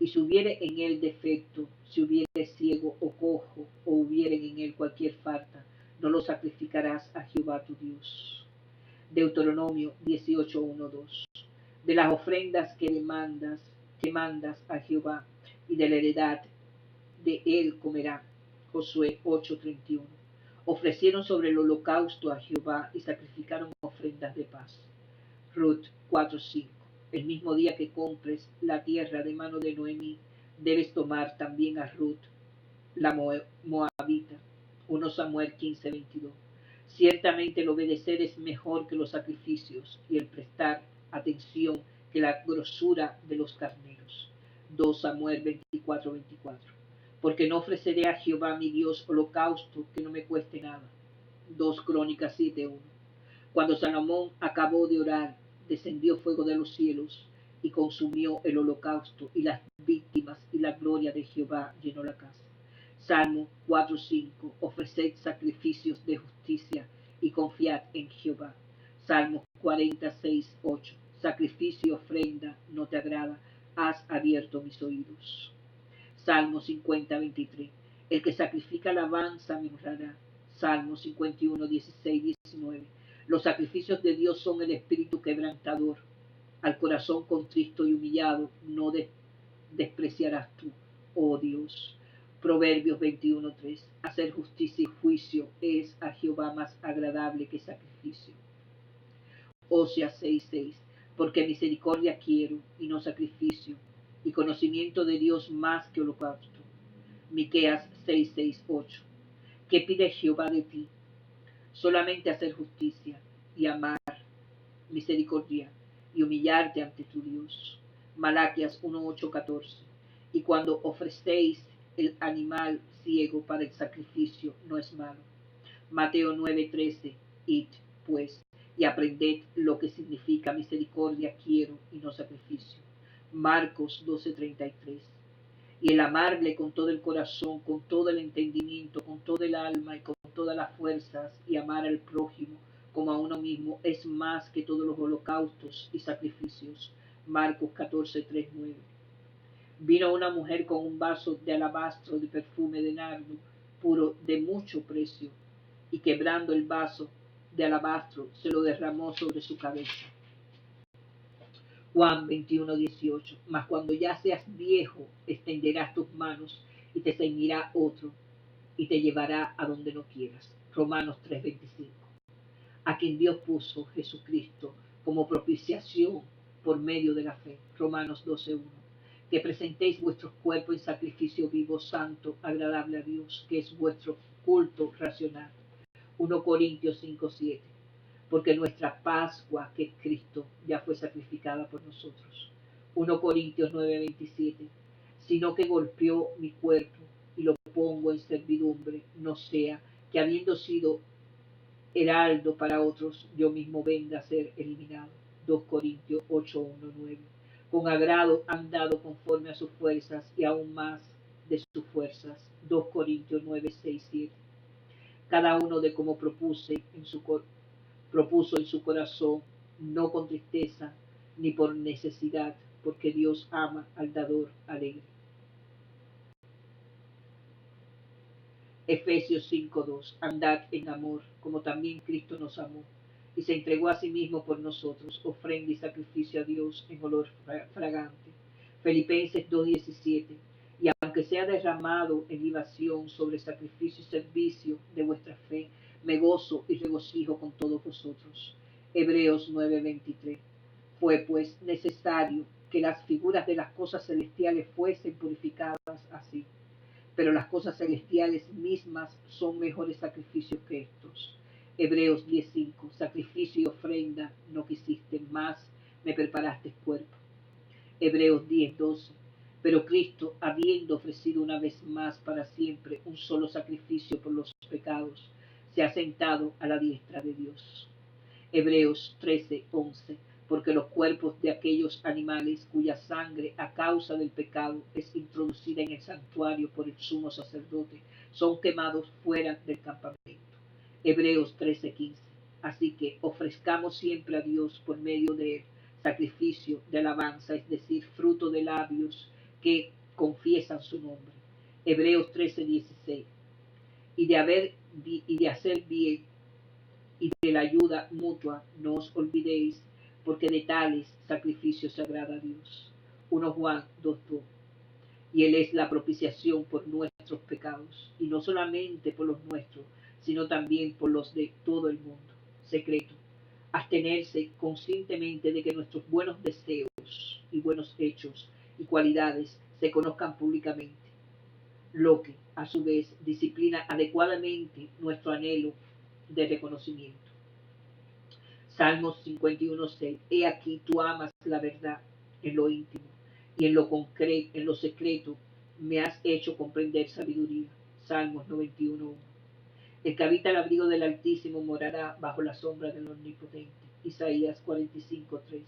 Y si hubiere en él defecto, si hubiere ciego o cojo, o hubiere en él cualquier falta, no lo sacrificarás a Jehová tu Dios. Deuteronomio 18:1-2. De las ofrendas que mandas a Jehová, y de la heredad de él comerá. Josué 8:31. Ofrecieron sobre el holocausto a Jehová y sacrificaron ofrendas de paz. Ruth 4:5. El mismo día que compres la tierra de mano de Noemí, debes tomar también a Ruth, la moabita. 1 Samuel 15:22. Ciertamente el obedecer es mejor que los sacrificios y el prestar atención que la grosura de los carneros. 2 Samuel 24:24. Porque no ofreceré a Jehová mi Dios holocausto que no me cueste nada. 2 Crónicas 7:1. Cuando Salomón acabó de orar, descendió fuego de los cielos y consumió el holocausto y las víctimas, y la gloria de Jehová llenó la casa. Salmo 4:5. Ofreced sacrificios de justicia y confiad en Jehová. Salmo 46:8. Sacrificio y ofrenda no te agrada, has abierto mis oídos. Salmo 50:23. El que sacrifica alabanza me honrará. Salmo 51:16-19. Los sacrificios de Dios son el espíritu quebrantador. Al corazón contristo y humillado no despreciarás tú, oh Dios. Proverbios 21:3. Hacer justicia y juicio es a Jehová más agradable que sacrificio. Oseas 6:6. Porque misericordia quiero y no sacrificio, y conocimiento de Dios más que holocausto. Miqueas 6:6-8. ¿Qué pide Jehová de ti? Solamente hacer justicia y amar misericordia y humillarte ante tu Dios. Malaquías 1:8-14. Y cuando ofrecéis el animal ciego para el sacrificio, no es malo. Mateo 9:13. Id, pues, y aprended lo que significa misericordia quiero y no sacrificio. Marcos 12:33. Y el amarle con todo el corazón, con todo el entendimiento, con todo el alma y con todas las fuerzas, y amar al prójimo como a uno mismo, es más que todos los holocaustos y sacrificios. Marcos 14:3-9. Vino una mujer con un vaso de alabastro de perfume de nardo puro de mucho precio, y quebrando el vaso de alabastro se lo derramó sobre su cabeza. Juan 21:18. Mas cuando ya seas viejo, extenderás tus manos y te ceñirá otro y te llevará a donde no quieras. Romanos 3:25. A quien Dios puso Jesucristo como propiciación por medio de la fe. Romanos 12:1. Que presentéis vuestros cuerpos en sacrificio vivo, santo, agradable a Dios, que es vuestro culto racional. 1 Corintios 5:7. Porque nuestra Pascua, que es Cristo, ya fue sacrificada por nosotros. 1 Corintios 9:27. Sino que golpeó mi cuerpo y lo pongo en servidumbre, no sea que habiendo sido heraldo para otros, yo mismo venga a ser eliminado. 2 Corintios 8:1-9. Con agrado han dado conforme a sus fuerzas y aún más de sus fuerzas. 2 Corintios 9:6-7. Cada uno de como propuso en su corazón, no con tristeza ni por necesidad, porque Dios ama al dador alegre. Efesios 5:2. Andad en amor, como también Cristo nos amó, y se entregó a sí mismo por nosotros, ofrenda y sacrificio a Dios en olor fragante. Filipenses 2:17. Y aunque sea derramado en libación sobre sacrificio y servicio de vuestra fe, me gozo y regocijo con todos vosotros. Hebreos 9:23. Fue pues necesario que las figuras de las cosas celestiales fuesen purificadas así, pero las cosas celestiales mismas son mejores sacrificios que estos. Hebreos 10:5. Sacrificio y ofrenda no quisiste, más me preparaste cuerpo. Hebreos 10:12. Pero Cristo, habiendo ofrecido una vez más para siempre un solo sacrificio por los pecados, se ha sentado a la diestra de Dios. Hebreos 13:11. Porque los cuerpos de aquellos animales cuya sangre a causa del pecado es introducida en el santuario por el sumo sacerdote, son quemados fuera del campamento. Hebreos 13:15. Así que ofrezcamos siempre a Dios por medio de él sacrificio de alabanza, es decir, fruto de labios que confiesan su nombre. Hebreos 13:16. Y de hacer bien y de la ayuda mutua no os olvidéis, porque de tales sacrificios se agrada a Dios. 1 Juan 2:2. Y Él es la propiciación por nuestros pecados, y no solamente por los nuestros, sino también por los de todo el mundo. Secreto. Abstenerse conscientemente de que nuestros buenos deseos y buenos hechos y cualidades se conozcan públicamente, lo que, a su vez, disciplina adecuadamente nuestro anhelo de reconocimiento. Salmos 51:6. He aquí tú amas la verdad en lo íntimo, y en lo secreto me has hecho comprender sabiduría. Salmos 91:1. El que habita el abrigo del Altísimo morará bajo la sombra del Omnipotente. Isaías 45:3.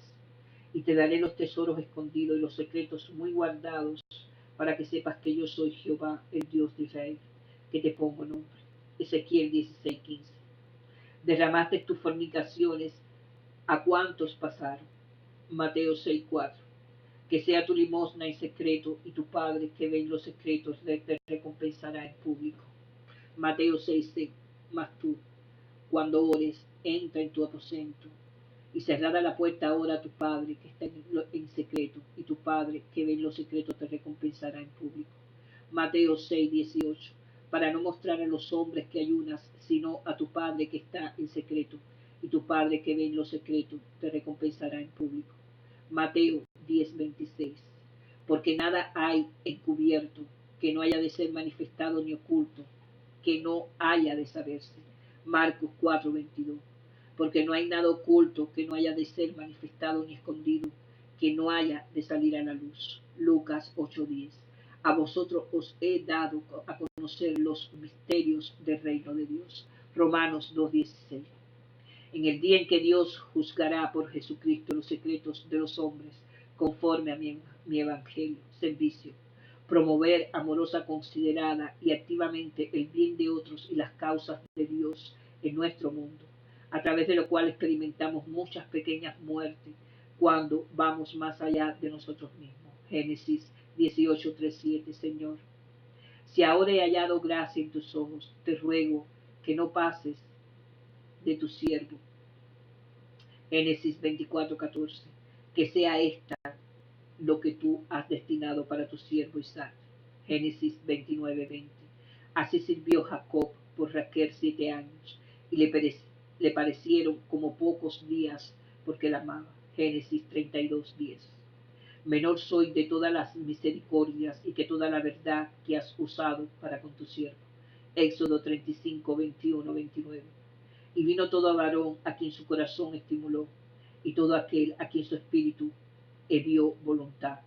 Y te daré los tesoros escondidos y los secretos muy guardados, para que sepas que yo soy Jehová, el Dios de Israel, que te pongo nombre. Ezequiel 16:15. Derramaste tus fornicaciones a cuantos pasaron. Mateo 6:4. Que sea tu limosna en secreto, y tu Padre que ve en los secretos te recompensará en público. Mateo 6:6. Mas tú, cuando ores, entra en tu aposento, y cerrada la puerta, ora a tu Padre que está en secreto, y tu Padre que ve en los secretos te recompensará en público. Mateo 6:18. Para no mostrar a los hombres que ayunas, sino a tu Padre que está en secreto, y tu Padre que ve en los secretos te recompensará en público. Mateo 10:26. porque nada hay encubierto que no haya de ser manifestado ni oculto, que no haya de saberse. Marcos 4:22. Porque no hay nada oculto que no haya de ser manifestado ni escondido, que no haya de salir a la luz. Lucas 8:10. A vosotros os he dado a conocer los misterios del reino de Dios. Romanos 2:16. En el día en que Dios juzgará por Jesucristo los secretos de los hombres, conforme a mi evangelio, servicio, promover amorosa, considerada y activamente el bien de otros y las causas de Dios en nuestro mundo, a través de lo cual experimentamos muchas pequeñas muertes cuando vamos más allá de nosotros mismos. Génesis 18:3-7. Señor, si ahora he hallado gracia en tus ojos, te ruego que no pases de tu siervo. Génesis 24:14. Que sea esta lo que tú has destinado para tu siervo Isaac. Génesis 29:20. Así sirvió Jacob por Raquel 7 años y le parecieron como pocos días porque la amaba. Génesis 32:10. Menor soy de todas las misericordias y que toda la verdad que has usado para con tu siervo. Éxodo 35:21-29. Y vino todo varón a quien su corazón estimuló, y todo aquel a quien su espíritu dio voluntad,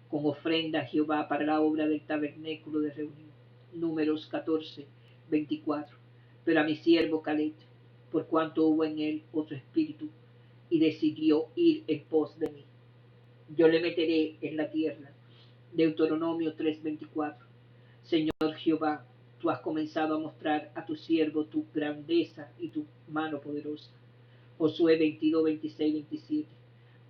con ofrenda a Jehová para la obra del tabernáculo de reunión. Números 14:24. Pero a mi siervo Caleb, por cuanto hubo en él otro espíritu, y decidió ir en pos de mí, yo le meteré en la tierra. Deuteronomio 3:24. Señor Jehová, tú has comenzado a mostrar a tu siervo tu grandeza y tu mano poderosa. Josué 22:26-27.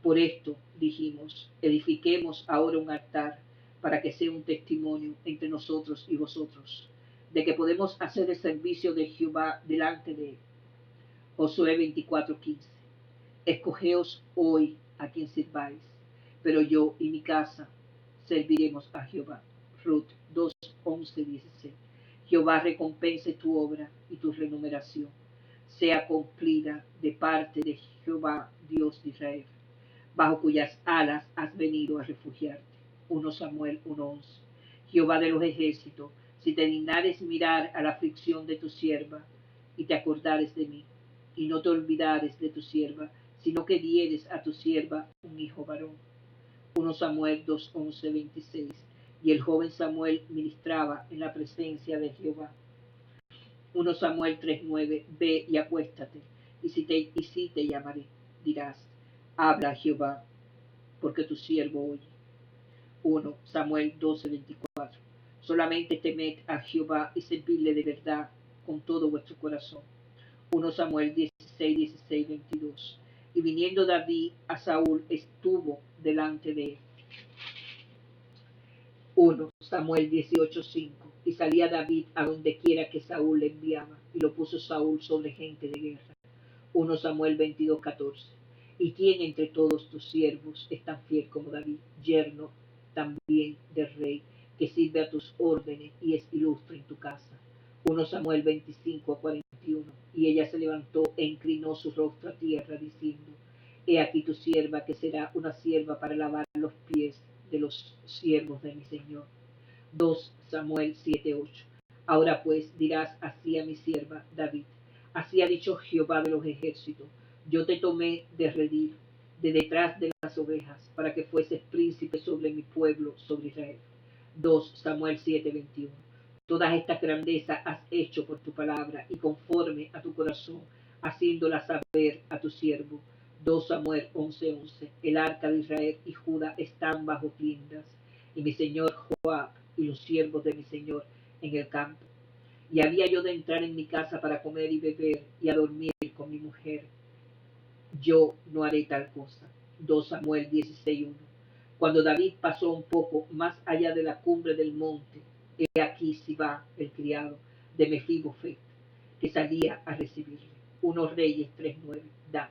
Por esto dijimos, edifiquemos ahora un altar para que sea un testimonio entre nosotros y vosotros, de que podemos hacer el servicio de Jehová delante de él. Josué 24:15. Escogeos hoy a quien sirváis, pero yo y mi casa serviremos a Jehová. Ruth 2:11-16. Jehová recompense tu obra y tu remuneración sea cumplida de parte de Jehová, Dios de Israel, bajo cuyas alas has venido a refugiarte. 1 Samuel 1:11. Jehová de los ejércitos, si te dignares mirar a la aflicción de tu sierva y te acordares de mí, y no te olvidares de tu sierva, sino que dieres a tu sierva un hijo varón. 1 Samuel 2:11-26. Y el joven Samuel ministraba en la presencia de Jehová. 1 Samuel 3:9. Ve y acuéstate, y si te llamaré, dirás, habla Jehová, porque tu siervo oye. 1 Samuel 12:24. Solamente temed a Jehová y servidle de verdad con todo vuestro corazón. 1 Samuel 16:16-22. Y viniendo David a Saúl, estuvo delante de él. 1 Samuel 18:5. Y salía David a donde quiera que Saúl le enviaba, y lo puso Saúl sobre gente de guerra. 1 Samuel 22:14. ¿Y quién entre todos tus siervos es tan fiel como David, yerno también del rey, que sirve a tus órdenes y es ilustre en tu casa? 1 Samuel 25:41. Y ella se levantó e inclinó su rostro a tierra, diciendo, he aquí tu sierva, que será una sierva para lavar los pies de los siervos de mi Señor. 2 Samuel 7:8. Ahora pues dirás así a mi sierva David, así ha dicho Jehová de los ejércitos, yo te tomé de redil, de detrás de las ovejas, para que fueses príncipe sobre mi pueblo, sobre Israel. 2 Samuel 7:21. Todas estas grandezas has hecho por tu palabra y conforme a tu corazón, haciéndolas saber a tu siervo. 2 Samuel 11:11. El arca de Israel y Judá están bajo tiendas, y mi señor Joab y los siervos de mi señor en el campo. Y había yo de entrar en mi casa para comer y beber y a dormir con mi mujer. Yo no haré tal cosa. 2 Samuel 16:1. Cuando David pasó un poco más allá de la cumbre del monte, he aquí Sibá, el criado de Mefibofet, que salía a recibirle. 1 Reyes 3:9. Da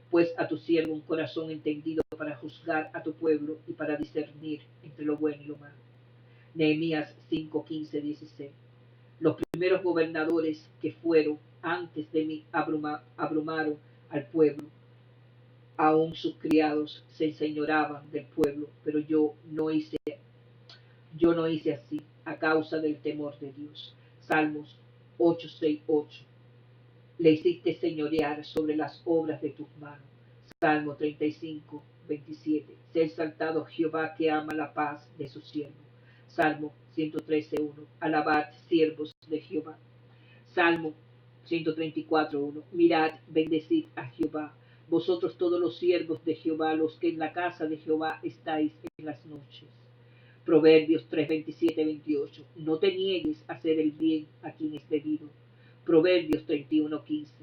pues a tu siervo un corazón entendido para juzgar a tu pueblo y para discernir entre lo bueno y lo malo. Nehemías 5:15-16. Los primeros gobernadores que fueron antes de mí abrumaron al pueblo Aún sus criados se enseñoreaban del pueblo, pero yo no hice así, a causa del temor de Dios. Salmos 8, 6, 8. Le hiciste señorear sobre las obras de tus manos. Salmo 35, 27. Sea exaltado Jehová, que ama la paz de su siervo. Salmo 113, 1. Alabad, siervos de Jehová. Salmo 134, 1. Mirad, bendecid a Jehová, vosotros todos los siervos de Jehová, los que en la casa de Jehová estáis en las noches. Proverbios 3, 27, 28. No te niegues a hacer el bien a quien es debido. Proverbios 31, 15.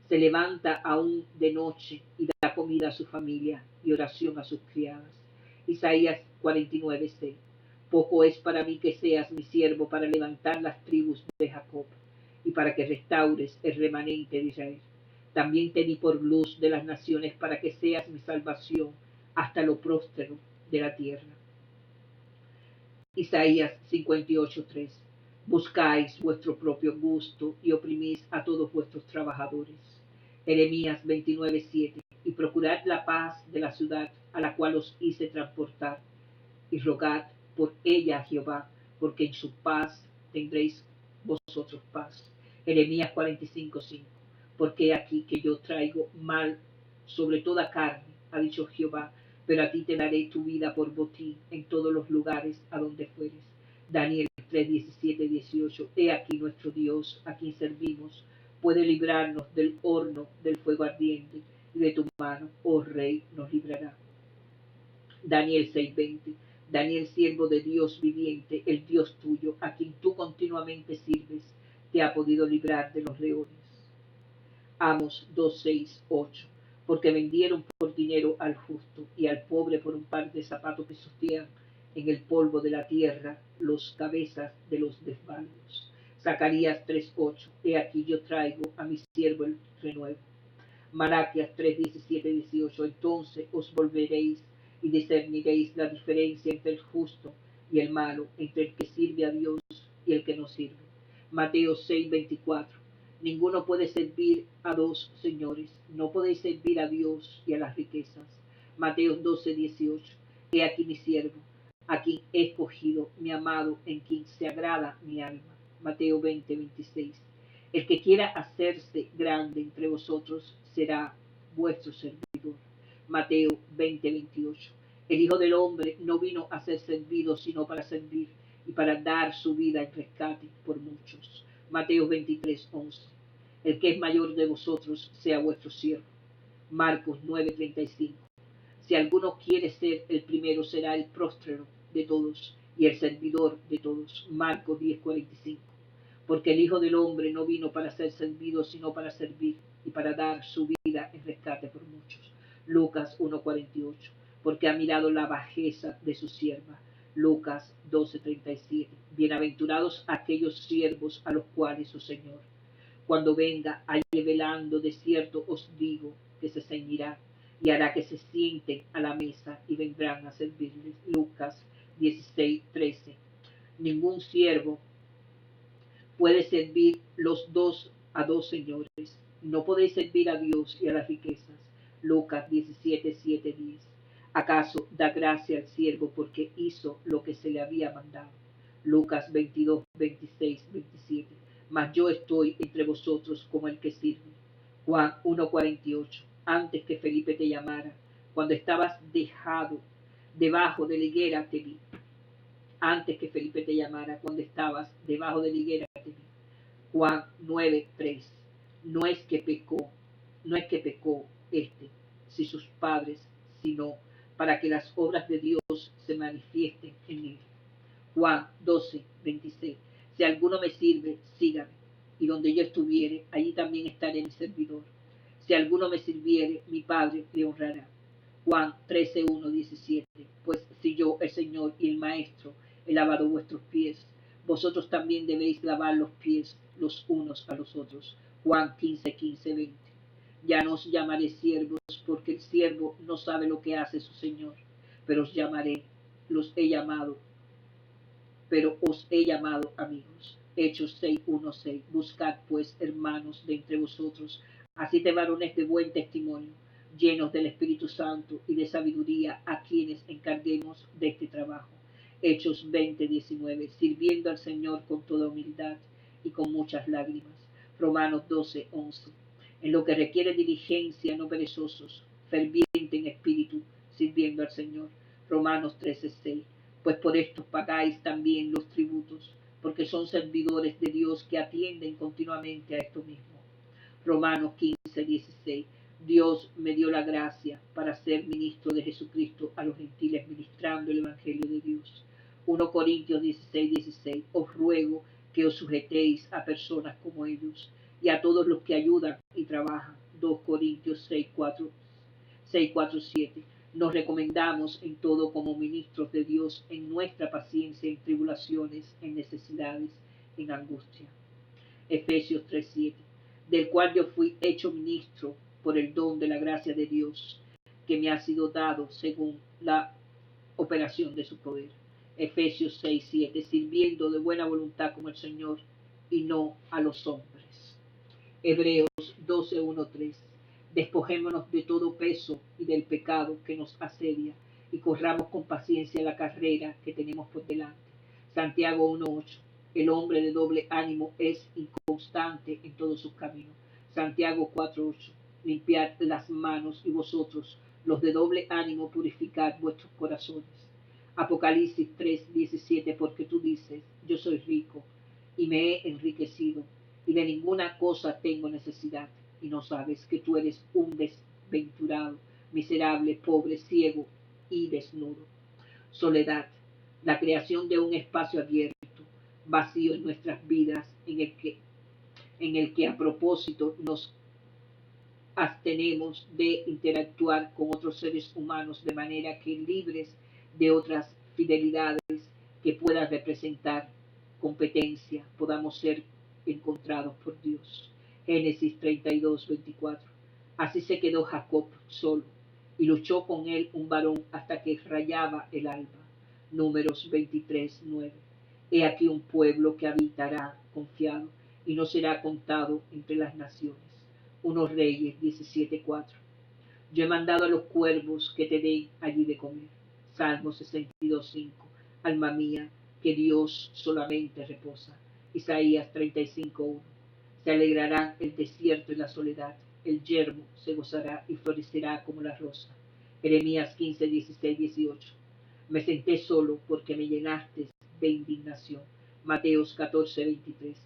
Se levanta aún de noche y da comida a su familia y oración a sus criadas. Isaías 49, 6. Poco es para mí que seas mi siervo para levantar las tribus de Jacob y para que restaures el remanente de Israel. También te di por luz de las naciones para que seas mi salvación hasta lo próspero de la tierra. Isaías 58:3. Buscáis vuestro propio gusto y oprimís a todos vuestros trabajadores. Jeremías 29:7. Y procurad la paz de la ciudad a la cual os hice transportar, y rogad por ella a Jehová, porque en su paz tendréis vosotros paz. Jeremías 45:5. Porque aquí que yo traigo mal sobre toda carne, ha dicho Jehová, pero a ti te daré tu vida por botín en todos los lugares a donde fueres. Daniel 3, 17, 18. He aquí nuestro Dios, a quien servimos, puede librarnos del horno del fuego ardiente, y de tu mano, oh Rey, nos librará. Daniel 6:20. Daniel, siervo de Dios viviente, el Dios tuyo, a quien tú continuamente sirves, te ha podido librar de los leones. Amos 2, 6, 8. Porque vendieron por dinero al justo y al pobre por un par de zapatos que pisotean en el polvo de la tierra los cabezas de los desvalos. Zacarías 3:8. He aquí yo traigo a mi siervo el renuevo. Malaquías 3, 17, 18. Entonces os volveréis y discerniréis la diferencia entre el justo y el malo, entre el que sirve a Dios y el que no sirve. Mateo 6, 24. Ninguno puede servir a dos señores, no podéis servir a Dios y a las riquezas. Mateo 12, 18. He aquí mi siervo, a quien he escogido, mi amado, en quien se agrada mi alma. Mateo 20, 26. El que quiera hacerse grande entre vosotros será vuestro servidor. Mateo 20, 28. El Hijo del Hombre no vino a ser servido, sino para servir y para dar su vida en rescate por muchos. Mateo 23, 11. El que es mayor de vosotros sea vuestro siervo. Marcos 9, 35. Si alguno quiere ser el primero, será el próspero de todos y el servidor de todos. Marcos 10, 45. Porque el Hijo del Hombre no vino para ser servido, sino para servir y para dar su vida en rescate por muchos. Lucas 1:48. Porque ha mirado la bajeza de su sierva. Lucas 12:37. Bienaventurados aquellos siervos a los cuales su Señor, cuando venga, halle velando, de cierto os digo que se ceñirá y hará que se sienten a la mesa y vendrán a servirles. Lucas 16:13. Ningún siervo puede servir a dos señores. No podéis servir a Dios y a las riquezas. Lucas 17, 7, 10. ¿Acaso da gracia al siervo porque hizo lo que se le había mandado? Lucas 22, 26, 27. Mas yo estoy entre vosotros como el que sirve. Juan 1:48. Antes que Felipe te llamara, cuando estabas dejado debajo de la higuera, te vi. Antes que Felipe te llamara, cuando estabas debajo de la higuera, te vi. Juan 9:3. No es que pecó, no es que pecó si sus padres, sino para que las obras de Dios se manifiesten en él. Juan 12:26. Si alguno me sirve, sígame, y donde yo estuviere, allí también estaré mi servidor. Si alguno me sirviere, mi Padre le honrará. Juan 13:1, 17. Pues si yo, el Señor y el Maestro, he lavado vuestros pies, vosotros también debéis lavar los pies los unos a los otros. Juan 15:15, 20. Ya no os llamaré siervos, porque el siervo no sabe lo que hace su Señor, pero os he llamado amigos. Hechos 6:1-6. Buscad pues, hermanos, de entre vosotros a 7 varones de buen testimonio, llenos del Espíritu Santo y de sabiduría a quienes encarguemos de este trabajo. Hechos 20:19, sirviendo al Señor con toda humildad y con muchas lágrimas. Romanos 12:11, en lo que requiere diligencia, no perezosos, ferviente en espíritu, sirviendo al Señor. Romanos 13:6, pues por esto pagáis también los tributos, porque son servidores de Dios que atienden continuamente a esto mismo. Romanos 15:16, Dios me dio la gracia para ser ministro de Jesucristo a los gentiles, ministrando el Evangelio de Dios. 1 Corintios 16:16, os ruego que os sujetéis a personas como ellos y a todos los que ayudan y trabajan. 2 Corintios 6:4-7, nos recomendamos en todo como ministros de Dios en nuestra paciencia, en tribulaciones, en necesidades, en angustia. Efesios 3:7, del cual yo fui hecho ministro por el don de la gracia de Dios, que me ha sido dado según la operación de su poder. Efesios 6:7, sirviendo de buena voluntad como el Señor y no a los hombres. Hebreos 12:1-3, despojémonos de todo peso y del pecado que nos asedia y corramos con paciencia la carrera que tenemos por delante. Santiago 1:8, el hombre de doble ánimo es inconstante en todos sus caminos. Santiago 4:8, limpiad las manos y vosotros, los de doble ánimo, purificad vuestros corazones. Apocalipsis 3:17, porque tú dices, yo soy rico y me he enriquecido y de ninguna cosa tengo necesidad, y no sabes que tú eres un desventurado, miserable, pobre, ciego y desnudo. Soledad, la creación de un espacio abierto, vacío en nuestras vidas, en el que a propósito nos abstenemos de interactuar con otros seres humanos de manera que libres de otras fidelidades que puedan representar competencia, podamos ser encontrados por Dios. Génesis 32:24. Así se quedó Jacob solo y luchó con él un varón hasta que rayaba el alba. Números 23:9. He aquí un pueblo que habitará confiado y no será contado entre las naciones. 1 Reyes 17:4. Yo he mandado a los cuervos que te den allí de comer. Salmo 62:5. Alma mía, que Dios solamente reposa. Isaías 35:1. Se alegrará el desierto y la soledad. El yermo se gozará y florecerá como la rosa. Jeremías 15:16-18. Me senté solo porque me llenaste de indignación. Mateos 14:23.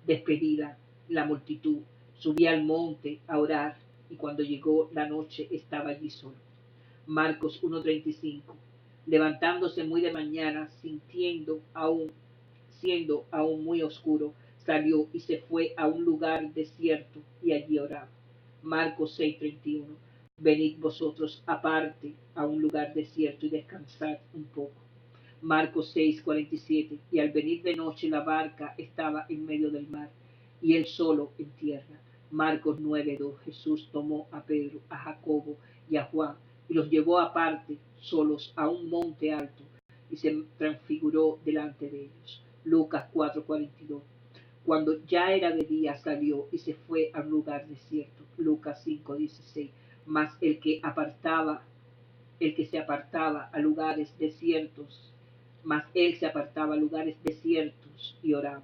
Despedida la multitud, subí al monte a orar y cuando llegó la noche estaba allí solo. Marcos 1:35. Levantándose muy de mañana, siendo aún muy oscuro, salió y se fue a un lugar desierto y allí oraba. Marcos 6:31. Venid vosotros aparte a un lugar desierto y descansad un poco. Marcos 6:47. Y al venir de noche la barca estaba en medio del mar y él solo en tierra. Marcos 9:2. Jesús tomó a Pedro, a Jacobo y a Juan y los llevó aparte, solos, a un monte alto y se transfiguró delante de ellos. Lucas 4:42. Cuando ya era de día salió y se fue a un lugar desierto. Lucas 5:16. Mas el que se apartaba a lugares desiertos, mas él se apartaba a lugares desiertos y oraba.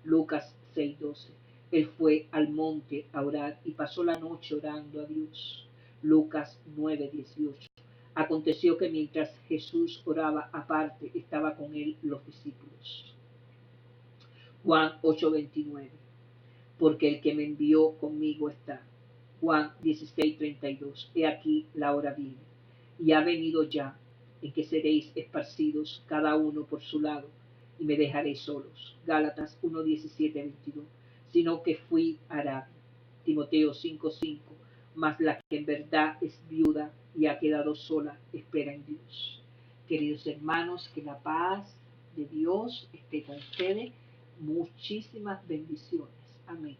Lucas 6:12. Él fue al monte a orar y pasó la noche orando a Dios. Lucas 9:18. Aconteció que mientras Jesús oraba aparte, estaba con él los discípulos. Juan 8:29. Porque el que me envió conmigo está. Juan 16:32. He aquí la hora viene, y ha venido ya, en que seréis esparcidos cada uno por su lado, y me dejaréis solos. Gálatas 1:17-22. Sino que fui a Arabia. Timoteo 5:5. Mas la que en verdad es viuda y ha quedado sola, espera en Dios. Queridos hermanos, que la paz de Dios esté con ustedes. Muchísimas bendiciones. Amén.